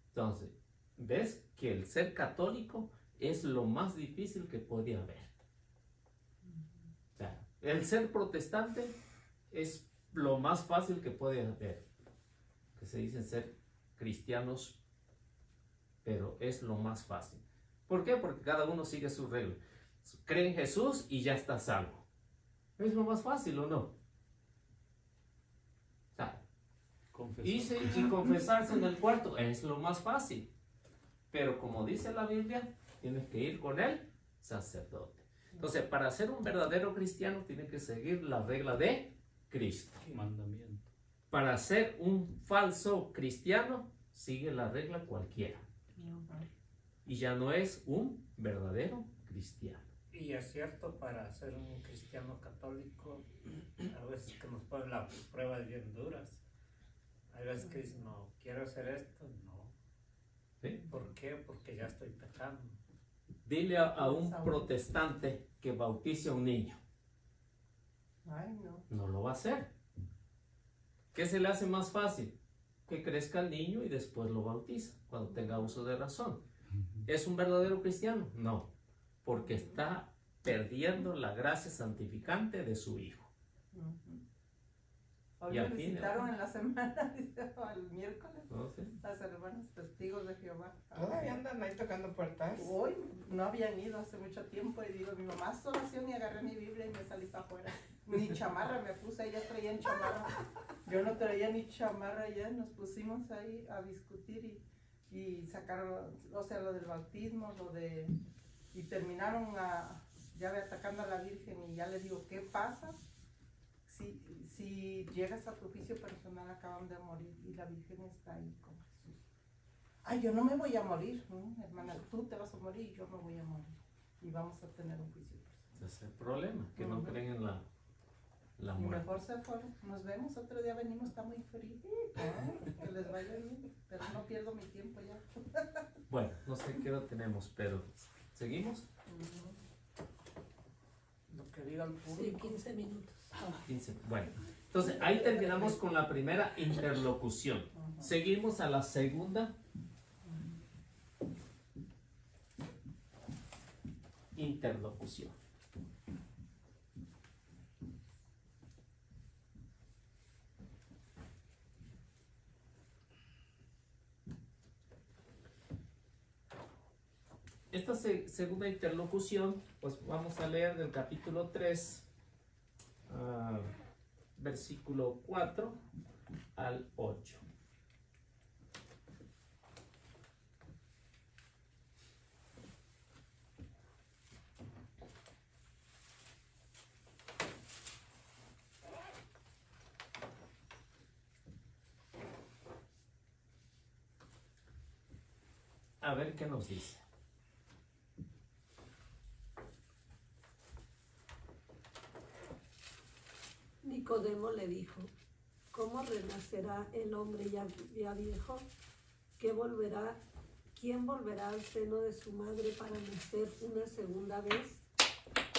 Entonces, ves que el ser católico es lo más difícil que puede haber. O sea, el ser protestante es lo más fácil que puede haber. Que se dicen ser cristianos, pero es lo más fácil. ¿Por qué? Porque cada uno sigue su regla. Cree en Jesús y ya está salvo. ¿Es lo más fácil o no? O sea, irse y confesarse en el cuarto es lo más fácil. Pero como dice la Biblia, tienes que ir con el sacerdote. Entonces, para ser un verdadero cristiano, tienes que seguir la regla de Cristo. Mandamiento. Para ser un falso cristiano, sigue la regla cualquiera. Y ya no es un verdadero cristiano. Y es cierto, para ser un cristiano católico, a veces que nos ponen las pruebas bien duras. Hay veces que dicen, no, quiero hacer esto, no. ¿Sí? ¿Por qué? Porque ya estoy pecando. Dile a un protestante que bautice a un niño. Ay, no. No lo va a hacer. ¿Qué se le hace más fácil? Que crezca el niño y después lo bautiza, cuando tenga uso de razón. ¿Es un verdadero cristiano? No, porque está perdiendo la gracia santificante de su hijo. Hoy Y me al fin, visitaron en la semana, el miércoles, ¿no? ¿Sí? las hermanas testigos de Jehová. Todavía andan ahí tocando puertas. Hoy no habían ido hace mucho tiempo y digo, mi mamá hace oración y agarré mi Biblia y me salí para afuera. Ni chamarra me puse, ellas traían chamarra. Yo no traía ni chamarra ya, nos pusimos ahí a discutir y sacaron, o sea, lo del bautismo, y terminaron ya atacando a la Virgen y ya les digo, ¿qué pasa? Si llegas a tu juicio personal, acaban de morir y la Virgen está ahí con Jesús. Ay, yo no me voy a morir, hermana, tú te vas a morir y yo me voy a morir. Y vamos a tener un juicio personal. Ese es el problema, que no creen en la Y muerte. mejor se fueron. Nos vemos, otro día venimos, está muy frío. Que les vaya bien, pero no pierdo mi tiempo ya. Bueno, no sé qué hora tenemos, pero ¿seguimos? Lo que diga el Sí, público. 15 minutos. 15. Bueno, entonces ahí terminamos con la primera interlocución. Seguimos a la segunda interlocución. Esta segunda interlocución, pues vamos a leer del capítulo 3, versículo 4 al 8. A ver qué nos dice. Nicodemo le dijo: ¿Cómo renacerá el hombre ya viejo? ¿Quién volverá al seno de su madre para nacer una segunda vez?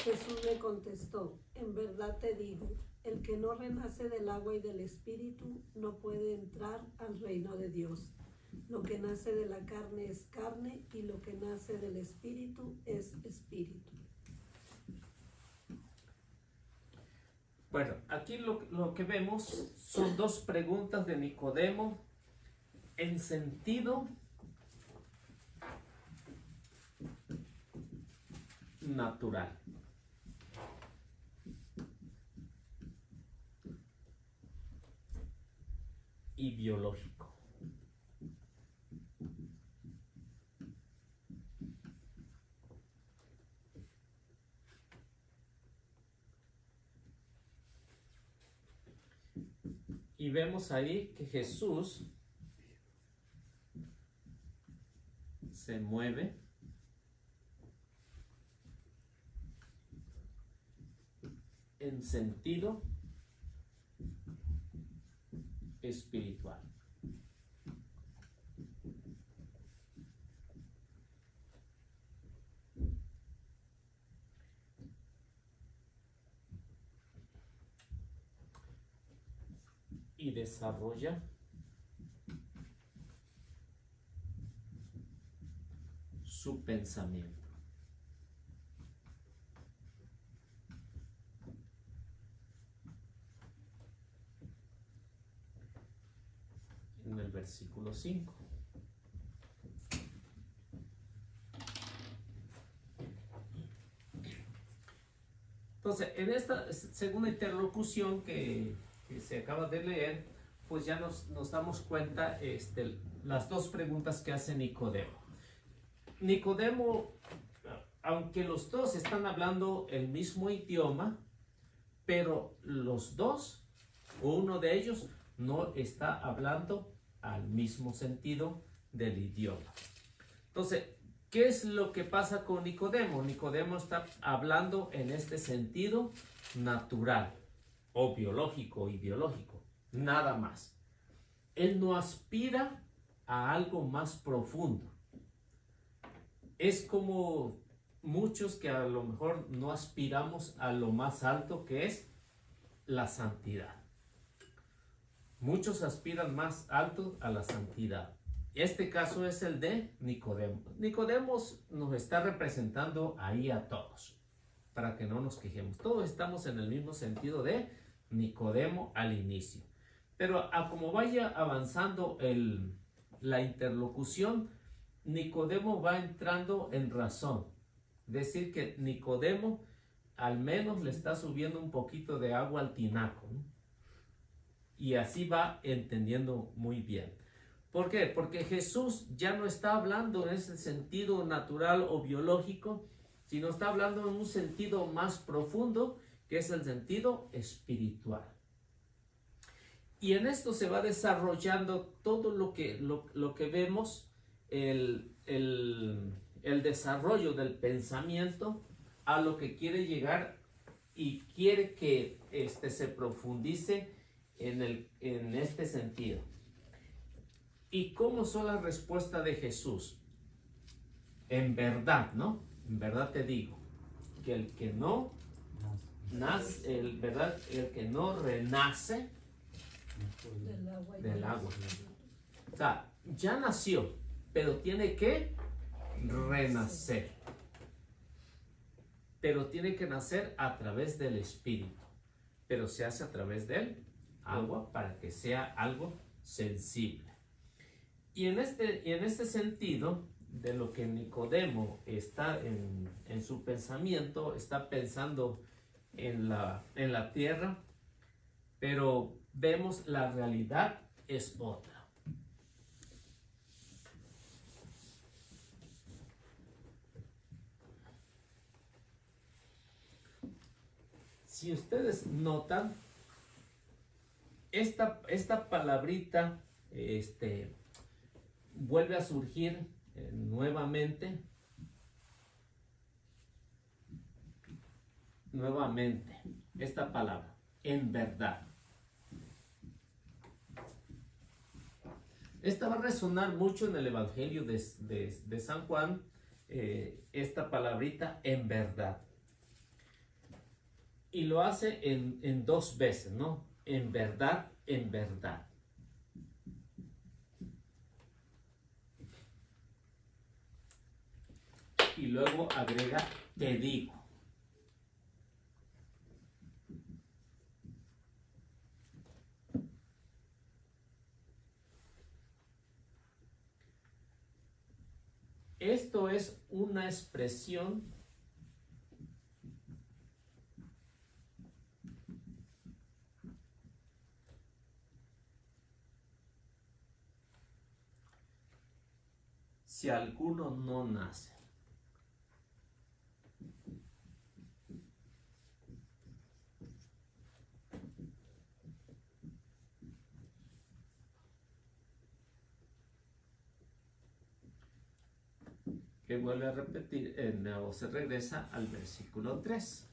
Jesús le contestó: en verdad te digo, el que no renace del agua y del Espíritu no puede entrar al reino de Dios. Lo que nace de la carne es carne, y lo que nace del Espíritu es espíritu. Bueno, aquí lo que vemos son dos preguntas de Nicodemo en sentido natural. Y biológico. Y vemos ahí que Jesús se mueve en sentido espiritual. Y desarrolla su pensamiento. En el versículo 5. Entonces, en esta segunda interlocución que se acaba de leer, pues ya nos damos cuenta las dos preguntas que hace Nicodemo. Nicodemo, aunque los dos están hablando el mismo idioma, pero los dos, o uno de ellos, no está hablando al mismo sentido del idioma. Entonces, ¿qué es lo que pasa con Nicodemo? Nicodemo está hablando en este sentido natural, o biológico y biológico, nada más. Él no aspira a algo más profundo. Es como muchos que a lo mejor no aspiramos a lo más alto, que es la santidad. Muchos aspiran más alto a la santidad. Este caso es el de Nicodemo. Nicodemo nos está representando ahí a todos, para que no nos quejemos. Todos estamos en el mismo sentido de Nicodemo al inicio. Pero a como vaya avanzando la interlocución, Nicodemo va entrando en razón. Es decir, que Nicodemo al menos le está subiendo un poquito de agua al tinaco, ¿no? Y así va entendiendo muy bien. ¿Por qué? Porque Jesús ya no está hablando en ese sentido natural o biológico, sino está hablando en un sentido más profundo, que es el sentido espiritual. Y en esto se va desarrollando todo lo que vemos, el desarrollo del pensamiento a lo que quiere llegar, y quiere que se profundice en este sentido. ¿Y cómo son las respuestas de Jesús? En verdad, ¿no? En verdad te digo que el que no nace, el que no renace del agua. O sea, ya nació, pero tiene que renacer. Pero tiene que nacer a través del Espíritu. Pero se hace a través del agua para que sea algo sensible. Y en este sentido, de lo que Nicodemo está en su pensamiento, está pensando en la tierra, pero vemos la realidad es otra. Si ustedes notan, esta palabrita vuelve a surgir nuevamente, esta palabra. en verdad. Esta va a resonar mucho en el Evangelio de San Juan, esta palabrita en verdad. Y lo hace en dos veces, ¿no? En verdad, en verdad. Y luego agrega, te digo. Esto es una expresión si alguno no nace. Que vuelve a repetir, o se regresa al versículo 3.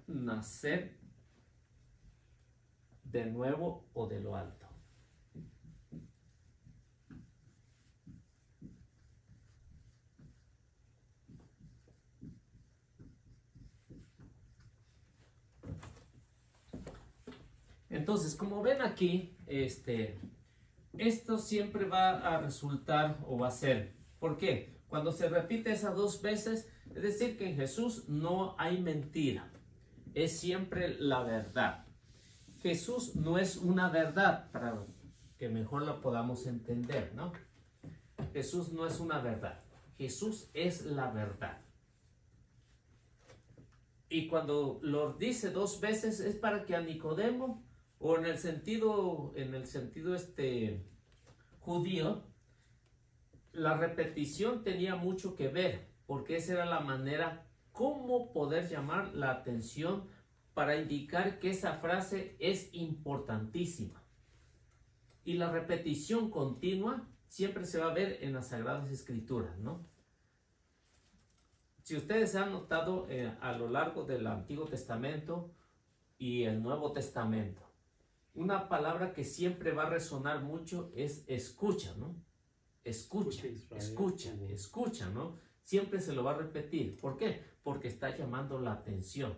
Nacer de nuevo o de lo alto. Entonces, como ven aquí, esto siempre va a resultar o va a ser. ¿Por qué? Cuando se repite esas dos veces, es decir, que en Jesús no hay mentira. Es siempre la verdad. Jesús no es una verdad, para que mejor la podamos entender, ¿no? Jesús no es una verdad. Jesús es la verdad. Y cuando lo dice dos veces es para que a Nicodemo, o en el sentido judío, la repetición tenía mucho que ver, porque esa era la manera cómo poder llamar la atención para indicar que esa frase es importantísima. Y la repetición continua siempre se va a ver en las Sagradas Escrituras, ¿no? Si ustedes han notado a lo largo del Antiguo Testamento y el Nuevo Testamento, una palabra que siempre va a resonar mucho es escucha, ¿no? Escucha, escucha, escucha, ¿no? Siempre se lo va a repetir. ¿Por qué? Porque está llamando la atención.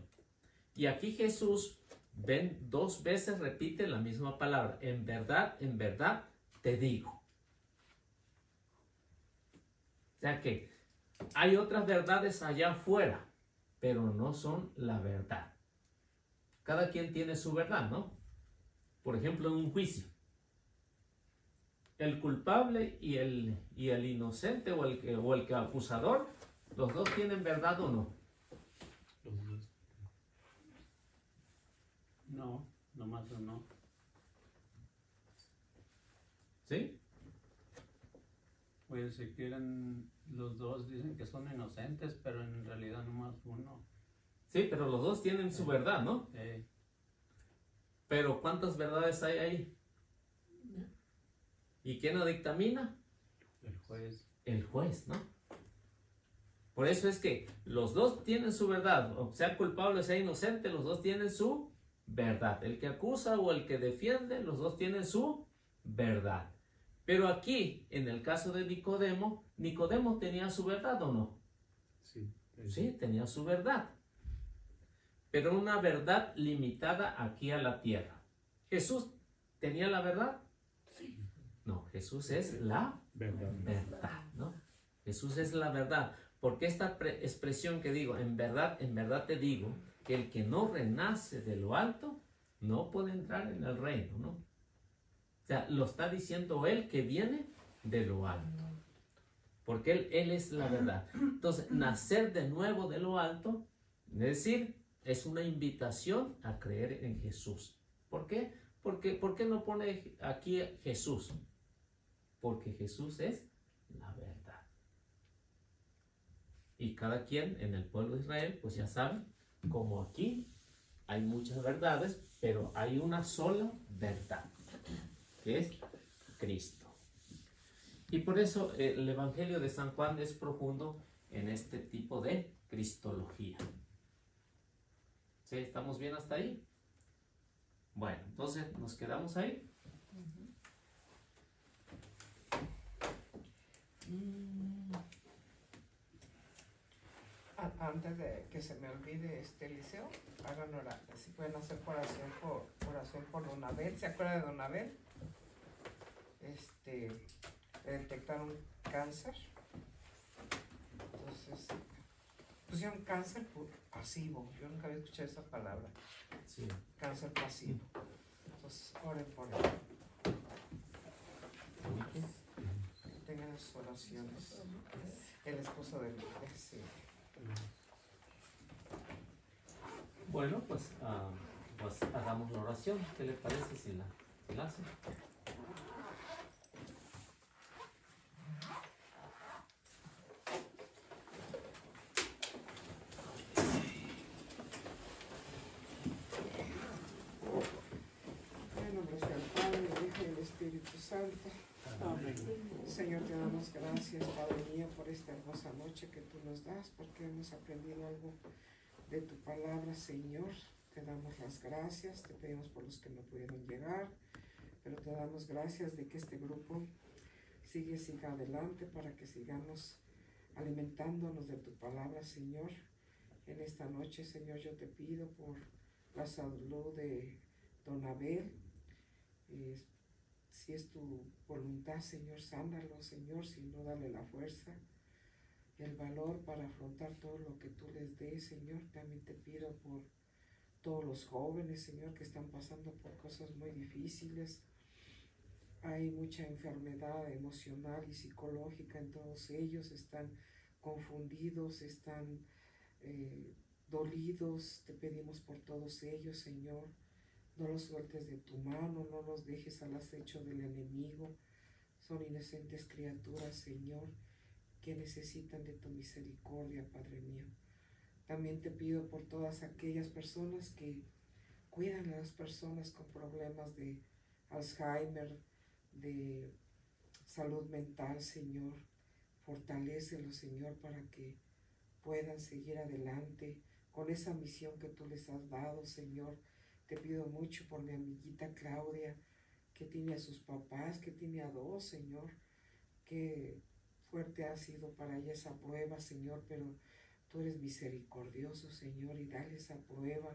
Y aquí Jesús, ven, dos veces repite la misma palabra. En verdad, te digo. O sea que hay otras verdades allá afuera, pero no son la verdad. Cada quien tiene su verdad, ¿no? Por ejemplo, en un juicio. El culpable y el inocente o el que acusador, los dos tienen verdad o no. Los dos. No, nomás uno. ¿Sí? Pues si quieren, los dos dicen que son inocentes, pero en realidad nomás uno. Sí, pero los dos tienen su verdad, ¿no? Pero ¿cuántas verdades hay ahí? ¿Y quién la dictamina? El juez. El juez, ¿no? Por eso es que los dos tienen su verdad, o sea culpable o sea inocente, los dos tienen su verdad. El que acusa o el que defiende, los dos tienen su verdad. Pero aquí, en el caso de Nicodemo, ¿Nicodemo tenía su verdad o no? Sí. Sí, tenía su verdad. Pero una verdad limitada aquí a la tierra. ¿Jesús tenía la verdad? Sí. No, Jesús es la Verdad. verdad, ¿no? Jesús es la verdad. Porque esta expresión que digo, en verdad te digo, que el que no renace de lo alto no puede entrar en el reino, ¿no? O sea, lo está diciendo él que viene de lo alto. Porque él es la verdad. Entonces, nacer de nuevo de lo alto, es decir, es una invitación a creer en Jesús. ¿Por qué? ¿Por qué no pone aquí Jesús? Porque Jesús es la verdad. Y cada quien en el pueblo de Israel, pues ya saben, como aquí hay muchas verdades, pero hay una sola verdad, que es Cristo. Y por eso el Evangelio de San Juan es profundo en este tipo de cristología. ¿Sí? ¿Estamos bien hasta ahí? Bueno, entonces nos quedamos ahí. Antes de que se me olvide, Eliseo, hagan oración, si pueden hacer oración por Don Abel. ¿Se acuerda de Don Abel? Le detectaron cáncer. Entonces, pusieron cáncer pasivo. Yo nunca había escuchado esa palabra. Sí. Cáncer pasivo. Entonces, oren por él. Tengan sus oraciones. El esposo del sí. Bueno, pues hagamos la oración. ¿Qué le parece si la hace? En nombre del Padre, del Hijo y del Espíritu Santo. Amén. Señor, te damos gracias, Padre mío, por esta hermosa noche que tú nos das, porque hemos aprendido algo de tu palabra, Señor. Te damos las gracias, te pedimos por los que no pudieron llegar, pero te damos gracias de que este grupo siga adelante para que sigamos alimentándonos de tu palabra, Señor. En esta noche, Señor, yo te pido por la salud de Don Abel. Si es tu voluntad, Señor, sánalo, Señor, si no, dale la fuerza y el valor para afrontar todo lo que tú les des, Señor. También te pido por todos los jóvenes, Señor, que están pasando por cosas muy difíciles. Hay mucha enfermedad emocional y psicológica en todos ellos, están confundidos, están dolidos. Te pedimos por todos ellos, Señor. No los sueltes de tu mano, no los dejes al acecho del enemigo. Son inocentes criaturas, Señor, que necesitan de tu misericordia, Padre mío. También te pido por todas aquellas personas que cuidan a las personas con problemas de Alzheimer, de salud mental, Señor. Fortalécelos, Señor, para que puedan seguir adelante con esa misión que tú les has dado, Señor. Te pido mucho por mi amiguita Claudia, que tiene a sus papás, que tiene a dos, Señor. Qué fuerte ha sido para ella esa prueba, Señor, pero tú eres misericordioso, Señor, y dale esa prueba,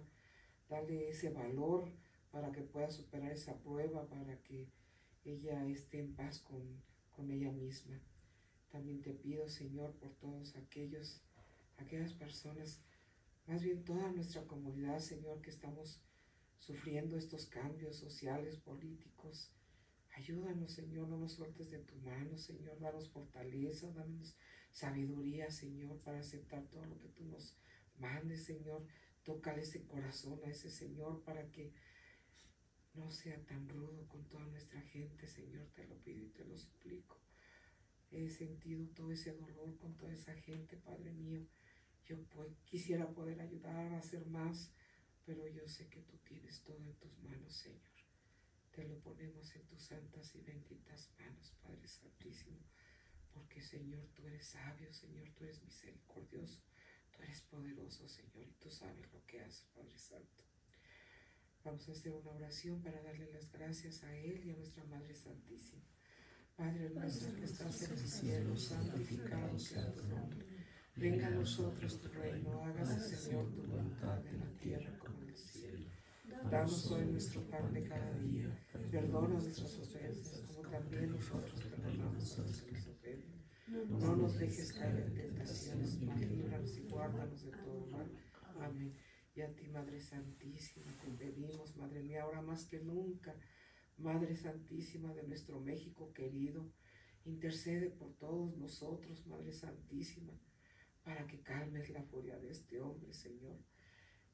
dale ese valor para que pueda superar esa prueba, para que ella esté en paz con ella misma. También te pido, Señor, por todos aquellas personas, más bien toda nuestra comunidad, Señor, que estamos sufriendo estos cambios sociales, políticos. Ayúdanos, Señor, no nos sueltes de tu mano, Señor, danos fortaleza, danos sabiduría, Señor, para aceptar todo lo que tú nos mandes, Señor. Tócale ese corazón a ese Señor para que no sea tan rudo con toda nuestra gente, Señor, te lo pido y te lo suplico. He sentido todo ese dolor con toda esa gente, Padre mío. Yo quisiera poder ayudar a hacer más, pero yo sé que tú tienes todo en tus manos, Señor. Te lo ponemos en tus santas y benditas manos, Padre Santísimo, porque, Señor, tú eres sabio, Señor, tú eres misericordioso, tú eres poderoso, Señor, y tú sabes lo que haces, Padre Santo. Vamos a hacer una oración para darle las gracias a Él y a nuestra Madre Santísima. Padre nuestro que estás en el cielo, santificado sea tu nombre. Venga a nosotros tu reino, hágase, Señor, tu voluntad en la tierra como en el cielo. Danos hoy nuestro pan de cada día, perdona nuestras ofensas, como también nosotros perdonamos a los que nos ofenden. No nos dejes caer en tentaciones, mas líbranos y guárdanos de todo mal. Amén. Y a ti, Madre Santísima, te pedimos, Madre mía, ahora más que nunca, Madre Santísima de nuestro México querido, intercede por todos nosotros, Madre Santísima, para que calmes la furia de este hombre, Señor.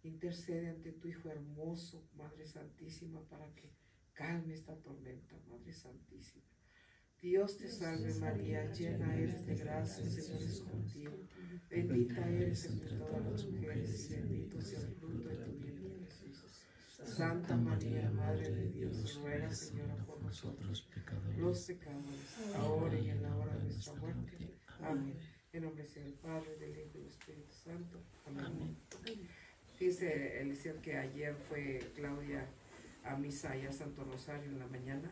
Intercede ante tu Hijo hermoso, Madre Santísima, para que calme esta tormenta, Madre Santísima. Dios te salve María, llena eres de gracia, el Señor es contigo. Bendita eres entre todas las mujeres y bendito sea el fruto de tu vientre, Jesús. Santa María, Madre de Dios, ruega, Señora, por nosotros, los pecadores, ahora y en la hora de nuestra muerte. Amén. En nombre sea del Padre, del Hijo y del Espíritu Santo. Amén. Dice Eliseo que ayer fue Claudia a misa allá a Santo Rosario en la mañana